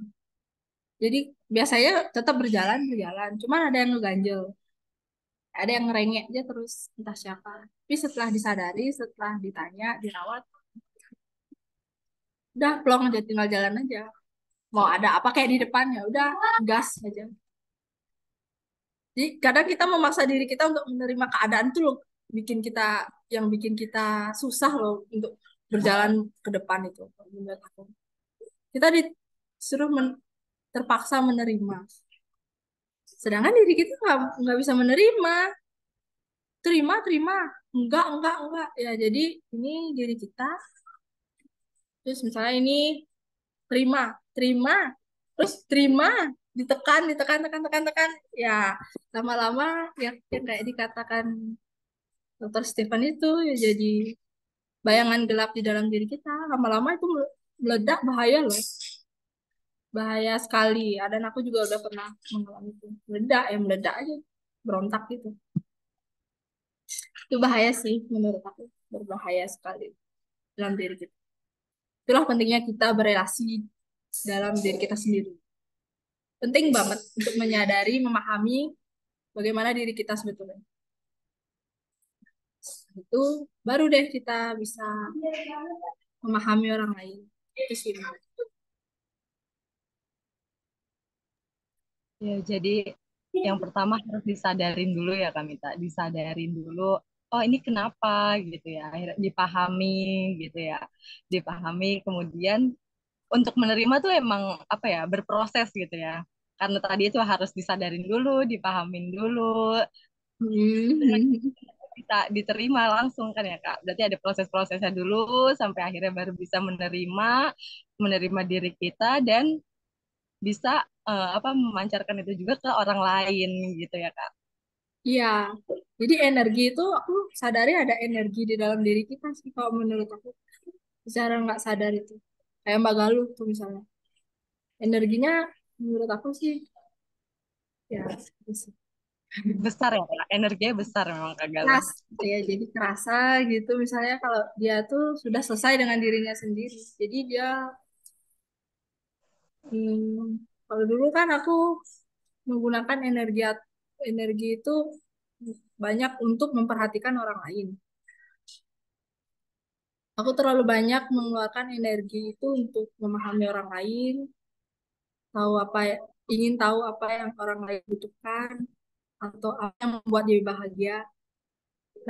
Jadi biasanya tetap berjalan, berjalan. Cuman ada yang ngeganjel. Ada yang ngerengek aja terus, entah siapa. Tapi setelah disadari, setelah ditanya, dirawat, udah plong aja, tinggal jalan aja. Mau ada apa kayak di depan ya udah gas aja. Jadi kadang kita memaksa diri kita untuk menerima keadaan tuh loh, bikin kita yang bikin kita susah loh untuk berjalan ke depan itu. Menurut aku. Kita disuruh terpaksa menerima. Sedangkan diri kita nggak bisa menerima, terima terima, enggak ya. Jadi ini diri kita, terus misalnya ini terima terima, terus terima, ditekan ditekan tekan tekan tekan, ya lama-lama yang kayak dikatakan Dokter Stephen itu ya jadi bayangan gelap di dalam diri kita. Lama-lama itu meledak, bahaya loh, bahaya sekali. Dan aku juga udah pernah mengalami itu, meledak ya, meledak aja, berontak gitu. Itu bahaya sih menurut aku, berbahaya sekali dalam diri kita. Itulah pentingnya kita berelasi dalam diri kita sendiri. Penting banget untuk menyadari, memahami bagaimana diri kita sebetulnya. Itu baru deh kita bisa memahami orang lain. Itu sih. Ya, jadi yang pertama harus disadarin dulu ya Kamita, disadarin dulu. Oh ini kenapa gitu ya, akhirnya dipahami gitu ya, dipahami. Kemudian untuk menerima tuh emang apa ya, berproses gitu ya. Karena tadi itu harus disadarin dulu, dipahamin dulu, Hmm. bisa diterima langsung kan ya Kak. Berarti ada proses-prosesnya dulu sampai akhirnya baru bisa menerima diri kita dan bisa apa memancarkan itu juga ke orang lain gitu ya Kak. Iya, jadi energi itu aku sadari ada energi di dalam diri kita sih kalau menurut aku. Secara nggak sadar itu. Kayak Mbak Galuh tuh misalnya. Energinya menurut aku sih ya gitu sih. Besar ya Kak, energinya besar memang Kak Galuh. Keras ya, jadi kerasa gitu misalnya kalau dia tuh sudah selesai dengan dirinya sendiri. Jadi dia kalau dulu kan aku menggunakan energi itu banyak untuk memperhatikan orang lain. Aku terlalu banyak mengeluarkan energi itu untuk memahami orang lain, tahu apa ingin tahu apa yang orang lain butuhkan atau apa yang membuat dia bahagia.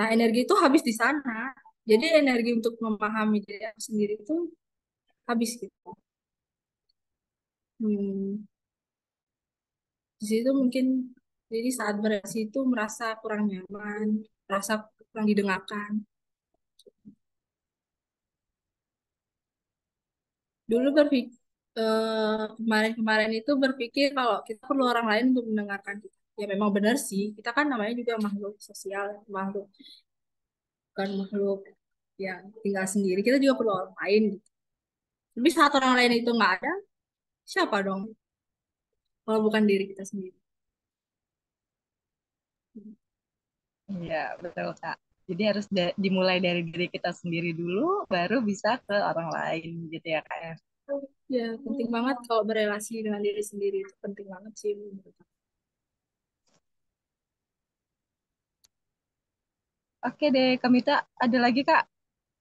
Nah, energi itu habis di sana. Jadi energi untuk memahami diri aku sendiri itu habis gitu. Hmm, di situ mungkin jadi saat berrelasi itu merasa kurang nyaman, merasa kurang didengarkan. Dulu kemarin-kemarin itu berpikir kalau kita perlu orang lain untuk mendengarkan kita. Ya memang benar sih, kita kan namanya juga makhluk sosial, makhluk bukan makhluk yang tinggal sendiri. Kita juga perlu orang lain gitu. Tapi saat orang lain itu nggak ada, siapa dong kalau bukan diri kita sendiri? Iya, betul Kak. Jadi harus dimulai dari diri kita sendiri dulu, baru bisa ke orang lain gitu ya Kak ya. Ya, penting banget kalau berelasi dengan diri sendiri itu penting banget sih menurut aku. Oke deh, Kamita, ada lagi Kak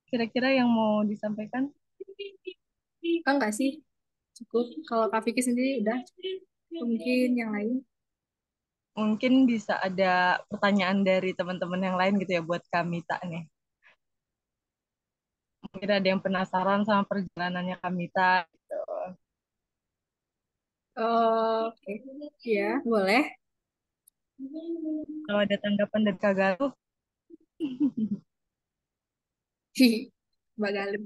kira-kira yang mau disampaikan? Enggak sih, cukup. Kalau Kak Vicky sendiri udah, mungkin yang lain. Mungkin bisa ada pertanyaan dari teman-teman yang lain gitu ya buat Kamita nih. Mungkin ada yang penasaran sama perjalanannya Kamita gitu. Oke, ya boleh. Kalau ada tanggapan dari Kak Galuh, Mbak Galim.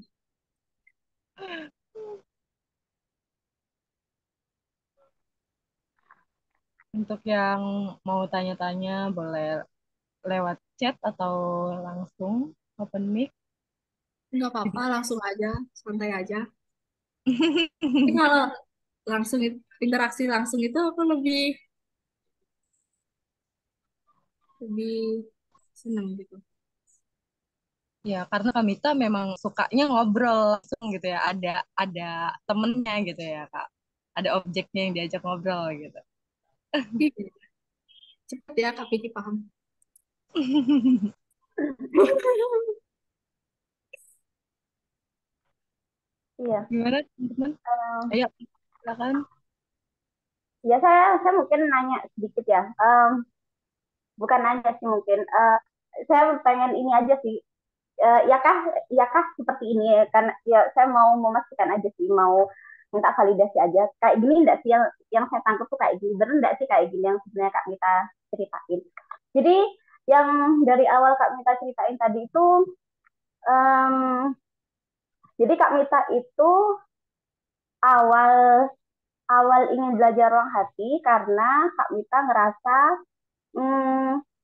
untuk yang mau tanya-tanya boleh lewat chat atau langsung open mic. Nggak apa-apa, langsung aja, santai aja. Tapi kalau langsung interaksi langsung itu aku lebih lebih seneng gitu. Ya, karena Kamita memang sukanya ngobrol langsung gitu ya. Ada temennya gitu ya, Kak. Ada objeknya yang diajak ngobrol gitu. Ih, cepet ya Kak Vicky paham. Iya. Gimana, teman-teman? Ayo, silakan. Ya saya mungkin nanya sedikit ya. Bukan nanya sih mungkin. Saya pengen ini aja sih. Ya kah seperti ini ya, karena ya saya mau memastikan aja sih, mau minta validasi aja. Kayak gini enggak sih yang saya tangkap tuh kayak gini, bener enggak sih kayak gini yang sebenarnya Kak Mita ceritain. Jadi yang dari awal Kak Mita ceritain tadi itu, um, jadi Kak Mita itu awal awal ingin belajar ruang hati karena Kak Mita ngerasa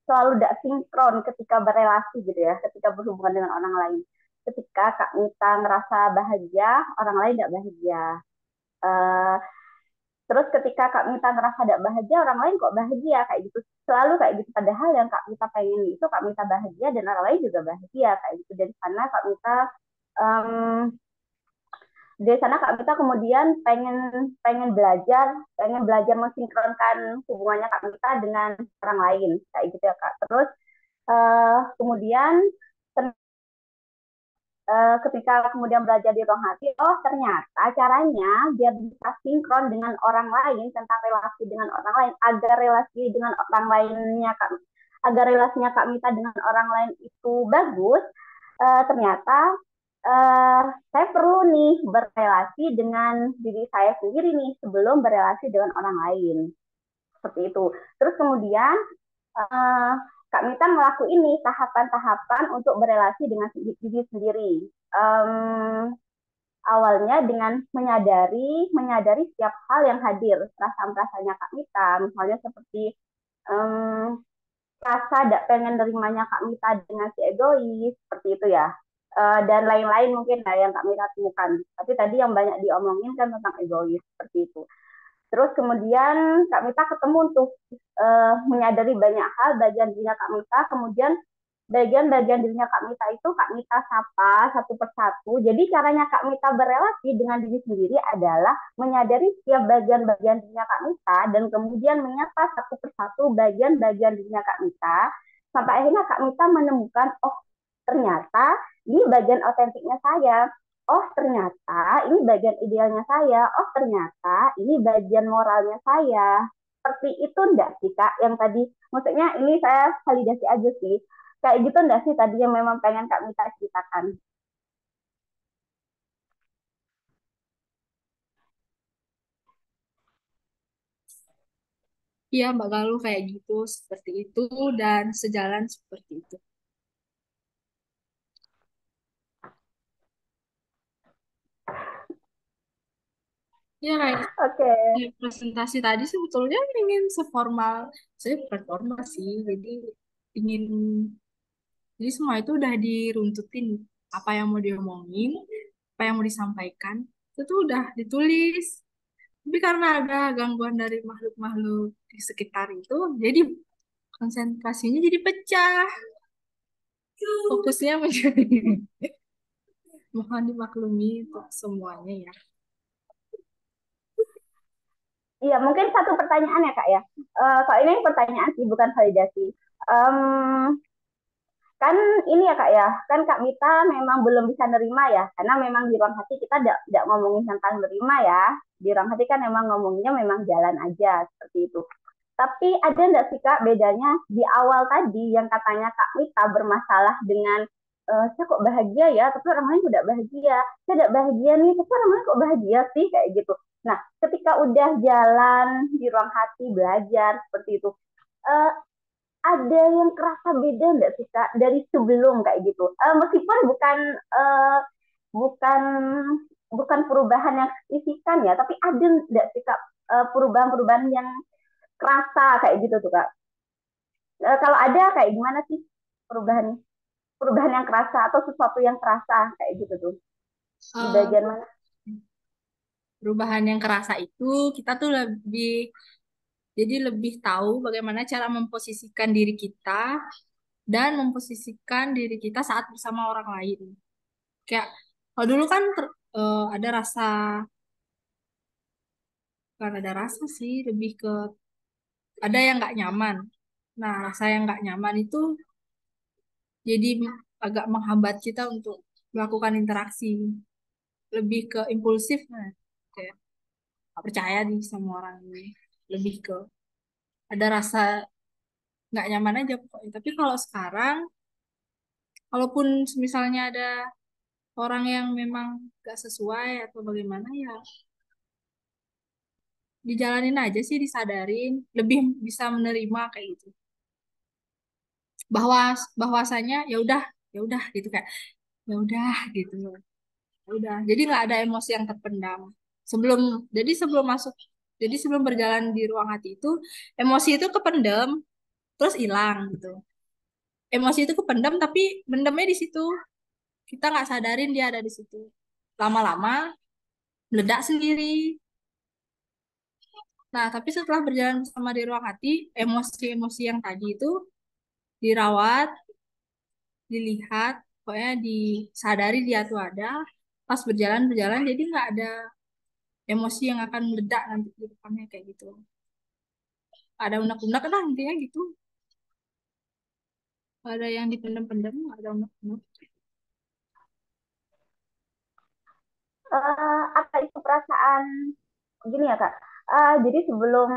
selalu tidak sinkron ketika berelasi gitu ya, ketika berhubungan dengan orang lain. Ketika Kak Mita ngerasa bahagia, orang lain tidak bahagia. Uh, Terus ketika Kak Mita ngerasa tidak bahagia, orang lain kok bahagia kayak gitu. Selalu kayak gitu. Padahal yang Kak Mita pengen itu Kak Mita bahagia dan orang lain juga bahagia kayak gitu. Dari sana Kak Mita um, dari sana Kak Mita kemudian pengen pengen belajar mensinkronkan hubungannya Kak Mita dengan orang lain kayak gitu ya Kak. Terus kemudian ketika kemudian belajar di ruang hati, oh ternyata caranya biar bisa sinkron dengan orang lain tentang relasi dengan orang lain, agar relasi dengan orang lainnya agar relasinya Kak Mita dengan orang lain itu bagus, ternyata saya perlu nih berrelasi dengan diri saya sendiri nih sebelum berrelasi dengan orang lain. Seperti itu. Terus kemudian uh, Kak Mita ngelakuin nih tahapan-tahapan untuk berrelasi dengan diri sendiri. Um, Awalnya dengan menyadari setiap hal yang hadir, perasaan-perasaannya Kak Mita, misalnya seperti rasa tidak pengen nerimanya Kak Mita dengan si egois, seperti itu ya. Dan lain-lain mungkin lah yang Kak Mita temukan. Tapi tadi yang banyak diomongin kan tentang egois, seperti itu. Terus kemudian Kak Mita ketemu untuk menyadari banyak hal bagian dirinya Kak Mita, kemudian bagian-bagian dirinya Kak Mita itu Kak Mita sapa satu persatu. Jadi caranya Kak Mita berelasi dengan diri sendiri adalah menyadari setiap bagian-bagian dirinya Kak Mita dan kemudian menyapa satu persatu bagian-bagian dirinya Kak Mita sampai akhirnya Kak Mita menemukan, oh ternyata ini bagian otentiknya saya. Oh ternyata ini bagian idealnya saya. Oh ternyata ini bagian moralnya saya. Seperti itu enggak sih Kak? Yang tadi, maksudnya ini saya validasi aja sih. Kayak gitu enggak sih tadi yang memang pengen Kak Mita ceritakan? Iya, Mbak Galuh kayak gitu, seperti itu, dan sejalan seperti itu. Ya, kayak Oke. di presentasi tadi sebetulnya ingin seformal, saya bukan formal sih, jadi ingin, jadi semua itu udah diruntutin, apa yang mau diomongin, apa yang mau disampaikan, itu tuh udah ditulis. Tapi karena ada gangguan dari makhluk-makhluk di sekitar itu, jadi konsentrasinya jadi pecah. Fokusnya menjadi mohon dimaklumi untuk semuanya ya. Iya, mungkin satu pertanyaan ya Kak ya. Kalau ini pertanyaan sih, bukan validasi. Um, Kan ini ya Kak ya, kan Kak Mita memang belum bisa nerima ya, karena memang di ruang hati kita tidak ngomongin tentang nerima ya. Di ruang hati kan memang ngomonginnya memang jalan aja, seperti itu. Tapi ada nggak sih Kak bedanya di awal tadi yang katanya Kak Mita bermasalah dengan saya kok bahagia ya, tapi orang lain tidak bahagia. Saya tidak bahagia nih, tapi orang lain kok bahagia sih kayak gitu. Nah, ketika udah jalan di ruang hati belajar seperti itu, eh, ada yang kerasa beda nggak sih Kak dari sebelum kayak gitu? Meskipun uh, bukan bukan perubahan yang signifikan ya, tapi ada nggak sih Kak perubahan-perubahan yang kerasa kayak gitu tuh Kak? Kalau ada kayak gimana sih perubahan perubahan yang kerasa atau sesuatu yang kerasa kayak gitu tuh? Di Eh, bagian mana? Perubahan yang kerasa itu kita tuh lebih, jadi lebih tahu bagaimana cara memposisikan diri kita dan memposisikan diri kita saat bersama orang lain. Kayak kalau dulu kan ada rasa, bukan ada rasa sih, lebih ke ada yang nggak nyaman. Nah, rasa yang nggak nyaman itu jadi agak menghambat kita untuk melakukan interaksi. Lebih ke impulsif, nah, kayak nggak percaya nih sama orang ini. Lebih ke ada rasa nggak nyaman aja pokoknya. Tapi kalau sekarang, walaupun misalnya ada orang yang memang nggak sesuai atau bagaimana ya, dijalanin aja sih, disadarin, lebih bisa menerima kayak gitu. Bahwa bahwasanya ya udah gitu, kayak ya udah gitu. Ya udah. Jadi nggak ada emosi yang terpendam. Sebelum sebelum masuk, jadi sebelum berjalan di ruang hati itu, emosi itu kependam terus hilang gitu. Emosi itu kependam tapi mendemnya di situ. Kita nggak sadarin dia ada di situ. Lama-lama meledak sendiri. Nah, tapi setelah berjalan bersama di ruang hati, emosi-emosi yang tadi itu dirawat, dilihat, pokoknya disadari dia tuh ada. Pas berjalan-berjalan, jadi nggak ada emosi yang akan meledak nanti di depannya kayak gitu. Ada unek-unek lah intinya gitu. Ada yang dipendam-pendam, ada unek-unek. Apa itu perasaan gini ya Kak? Jadi sebelum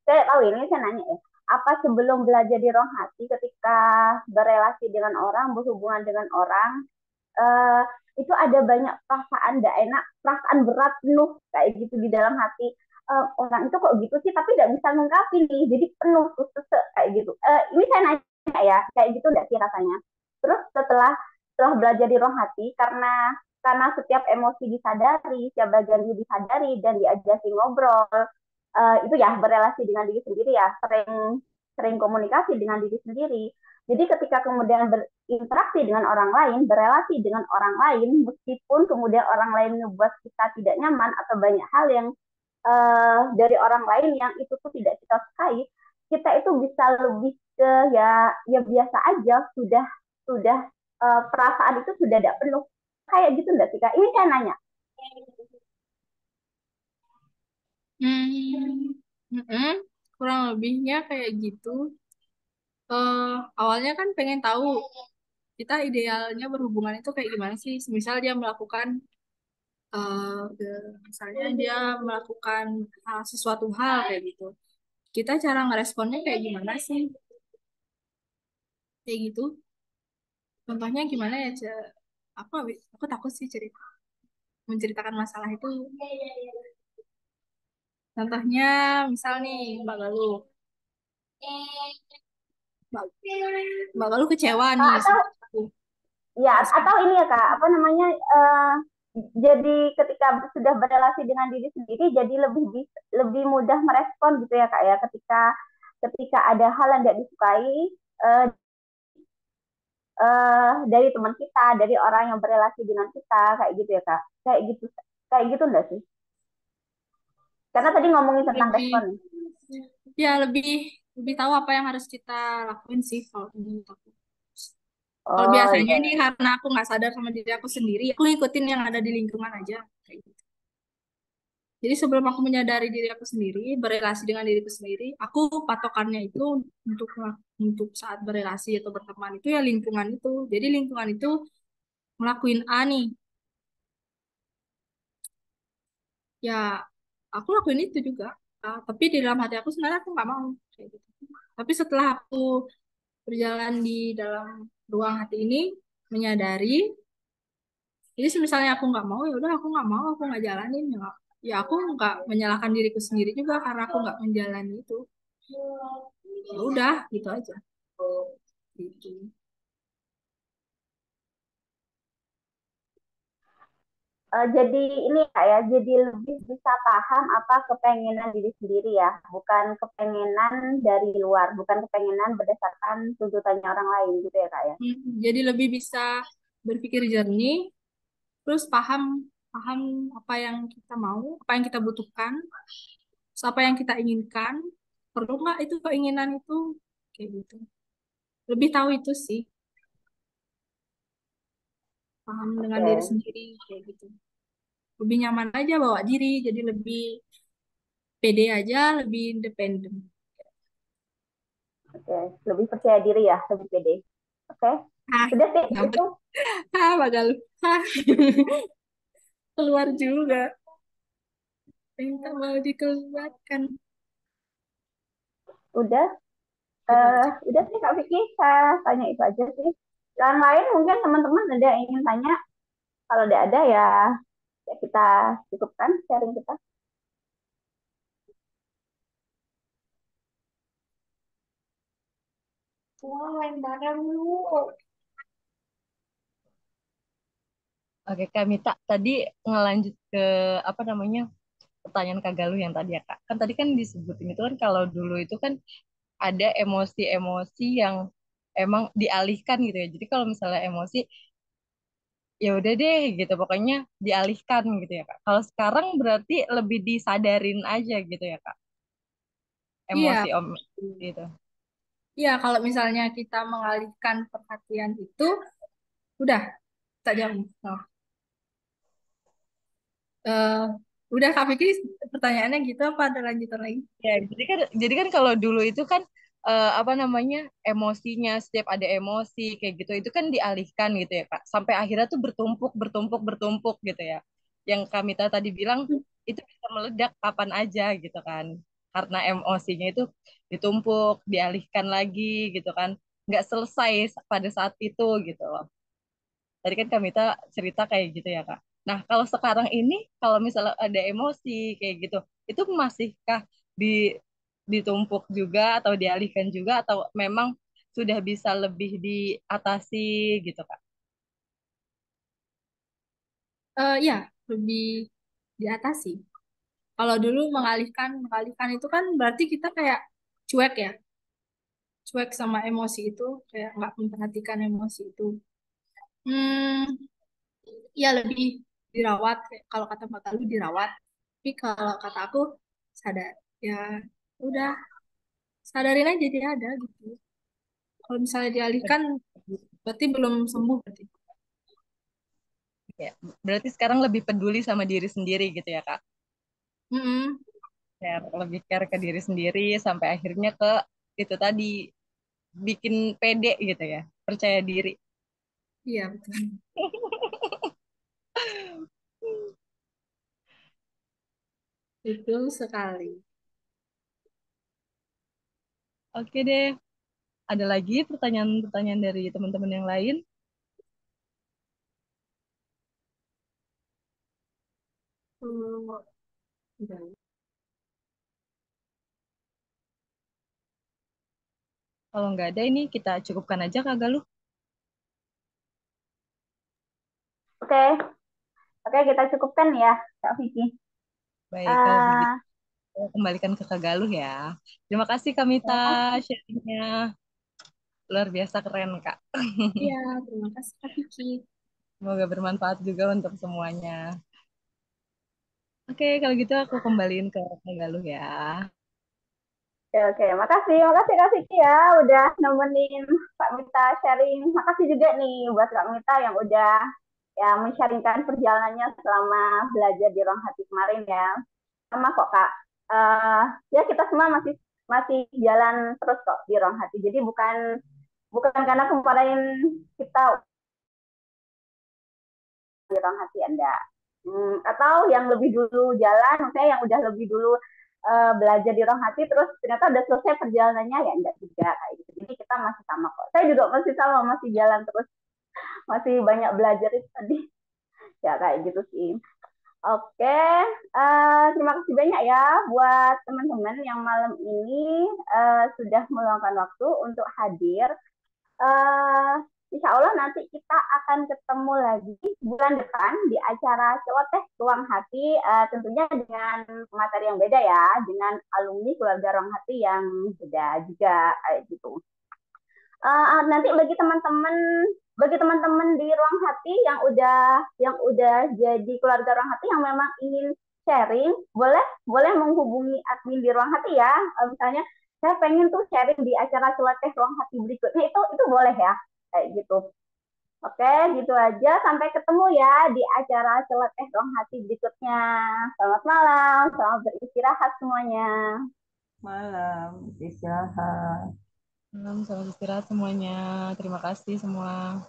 saya tahu ini saya nanya ya, apa sebelum belajar di ruang hati ketika berelasi dengan orang, berhubungan dengan orang, uh, itu ada banyak perasaan tidak enak, perasaan berat penuh kayak gitu di dalam hati. Orang itu kok gitu sih, tapi tidak bisa mengungkapin nih, jadi penuh terus kayak gitu. Ini saya nanya ya, kayak gitu nggak sih rasanya? Terus setelah belajar di ruang hati, karena setiap emosi disadari, setiap bagian diri disadari dan diajari ngobrol, itu ya berelasi dengan diri sendiri ya, sering sering komunikasi dengan diri sendiri. Jadi ketika kemudian berinteraksi dengan orang lain, berelasi dengan orang lain, meskipun kemudian orang lain membuat kita tidak nyaman atau banyak hal yang dari orang lain yang itu tuh tidak kita sukai, kita itu bisa lebih ke ya biasa aja, sudah perasaan itu sudah tidak penuh. Kayak gitu enggak sih Kak? Ini saya nanya. Kurang lebihnya kayak gitu. Awalnya kan pengen tahu kita idealnya berhubungan itu kayak gimana sih. Misal dia melakukan misalnya dia melakukan sesuatu hal kayak gitu. Kita cara ngeresponnya kayak gimana sih? Kayak gitu. Contohnya gimana ya, aku takut sih menceritakan masalah itu. Contohnya misal nih Mbak Galuh. Mbak, Mbak Galuh kecewa nih Atau sama aku. ya Terus kan, atau ini ya Kak, apa namanya? Jadi ketika sudah berrelasi dengan diri sendiri, jadi lebih mudah merespon gitu ya Kak ya, ketika ketika ada hal yang tidak disukai uh, dari teman kita, dari orang yang berrelasi dengan kita, kayak gitu ya Kak. Kayak gitu enggak sih? Karena tadi ngomongin tentang respon. lebih ya lebih tahu apa yang harus kita lakuin sih kalau menurut aku. Kalau Oh biasanya iya. nih karena aku nggak sadar sama diri aku sendiri, aku ngikutin yang ada di lingkungan aja kayak gitu. Jadi sebelum aku menyadari diri aku sendiri, berelasi dengan diriku sendiri, aku patokannya itu untuk untuk saat berelasi atau berteman itu ya lingkungan itu. Jadi lingkungan itu ngelakuin A nih, ya aku lakuin itu juga. Tapi di dalam hati aku sebenarnya aku nggak mau kayak gitu. Tapi setelah aku berjalan di dalam ruang hati ini, menyadari, jadi misalnya aku nggak mau, ya udah aku nggak mau, aku nggak jalanin, ya aku nggak menyalahkan diriku sendiri juga karena aku nggak menjalani itu. Ya udah, gitu aja. Gitu. Jadi ini kayak jadi lebih bisa paham apa kepengenan diri sendiri ya, bukan kepengenan dari luar, bukan kepengenan berdasarkan tuntutannya orang lain gitu ya Kak ya. Jadi lebih bisa berpikir jernih, terus paham paham apa yang kita mau, apa yang kita butuhkan, terus apa yang kita inginkan, perlu nggak itu keinginan itu, kayak gitu. Lebih tahu itu sih, paham dengan diri Oke, sendiri, kayak gitu. Lebih nyaman aja bawa diri, jadi lebih pede aja, lebih independen. oke, lebih percaya diri ya, lebih pede. Oke, Ah, sudah sih dapat. itu, Bakal. Ah, keluar juga. Minta mau dikeluarkan. udah, Gitu aja. udah sih Kak Vicky, saya tanya itu aja sih. Yang lain mungkin teman-teman ada yang ingin tanya, kalau tidak ada ya, ya kita cukupkan sharing kita. Wah, main bareng lu. Oke, Kak Mita, tadi ngelanjut ke apa namanya pertanyaan Kak Galuh yang tadi ya Kak. Kan tadi kan disebutin itu kan kalau dulu itu kan ada emosi-emosi yang emang dialihkan gitu ya. Jadi kalau misalnya emosi ya udah deh gitu, pokoknya dialihkan gitu ya Kak. Kalau sekarang berarti lebih disadarin aja gitu ya Kak. Iya, Emosi om gitu. iya kalau misalnya kita mengalihkan perhatian itu, udah, tak jauh. Oh. Eh, udah Kak Vicky, pertanyaannya gitu apa ada lanjutan lagi? Ya, jadi kan kalau dulu itu kan apa namanya emosinya setiap ada emosi kayak gitu itu kan dialihkan gitu ya Kak. Sampai akhirnya tuh bertumpuk bertumpuk bertumpuk gitu ya. Yang Kamita tadi bilang itu bisa meledak kapan aja gitu kan. Karena emosinya itu ditumpuk, dialihkan lagi gitu kan. Nggak selesai pada saat itu gitu loh. Tadi kan Kamita cerita kayak gitu ya Kak. Nah, kalau sekarang ini, kalau misalnya ada emosi kayak gitu, itu masihkah di, ditumpuk juga atau dialihkan juga atau memang sudah bisa lebih diatasi gitu Kak? Ya, lebih diatasi. Kalau dulu mengalihkan itu kan berarti kita kayak cuek ya, cuek sama emosi itu, kayak nggak memperhatikan emosi itu. Hmm, ya lebih dirawat. Kayak kalau kata Mbak Galuh dirawat. Tapi kalau kata aku sadar, ya udah sadarin aja dia ada gitu. Kalau misalnya dialihkan, berarti belum sembuh berarti. Ya, berarti sekarang lebih peduli sama diri sendiri gitu ya Kak? Mm-mm. Ya, lebih care ke diri sendiri sampai akhirnya ke itu tadi bikin pede gitu ya, percaya diri. Iya betul. Betul sekali. Oke deh, ada lagi pertanyaan-pertanyaan dari teman-teman yang lain? Hmm, udah. Kalau nggak ada ini kita cukupkan aja Kak Galuh. Oke, oke kita cukupkan ya, Kak Vicky. Baik, kalau begitu Eh, saya kembalikan ke Kak Galuh ya. Terima kasih Kak Mita terima kasih. sharingnya. Luar biasa keren Kak. Iya, terima kasih Kak Vicky. Semoga bermanfaat juga untuk semuanya. Oke, kalau gitu aku kembaliin ke Kak Galuh ya. Oke, oke. Makasih Kak Vicky ya udah nemenin Kak Mita sharing. Makasih juga nih buat Kak Mita yang udah ya men-sharingkan perjalanannya selama belajar di Ruang Hati kemarin ya. Sama kok Kak. Eh ya kita semua masih masih jalan terus kok di Ruang Hati. Jadi bukan bukan karena kemarin kita di Ruang Hati Anda. Atau yang lebih dulu jalan, maksudnya yang udah lebih dulu belajar di Ruang Hati, terus ternyata udah selesai perjalanannya ya enggak juga kayak gitu. Jadi kita masih sama kok. Saya juga masih sama, masih jalan terus, masih banyak belajar itu tadi. Ya kayak gitu sih. Oke, terima kasih banyak ya buat teman-teman yang malam ini sudah meluangkan waktu untuk hadir. eh Insya Allah nanti kita akan ketemu lagi bulan depan di acara Celoteh Ruang Hati, tentunya dengan materi yang beda ya, dengan alumni keluarga Ruang Hati yang beda juga kayak gitu. Nanti bagi teman-teman di Ruang Hati yang udah jadi keluarga Ruang Hati yang memang ingin sharing, boleh boleh menghubungi admin di Ruang Hati ya. Misalnya saya pengen tuh sharing di acara celoteh Ruang Hati berikutnya, itu boleh ya kayak gitu. Oke, gitu aja. Sampai ketemu ya di acara celoteh Ruang Hati berikutnya. Selamat malam, selamat beristirahat semuanya. Malam, istirahat. Selamat istirahat semuanya. Terima kasih semua.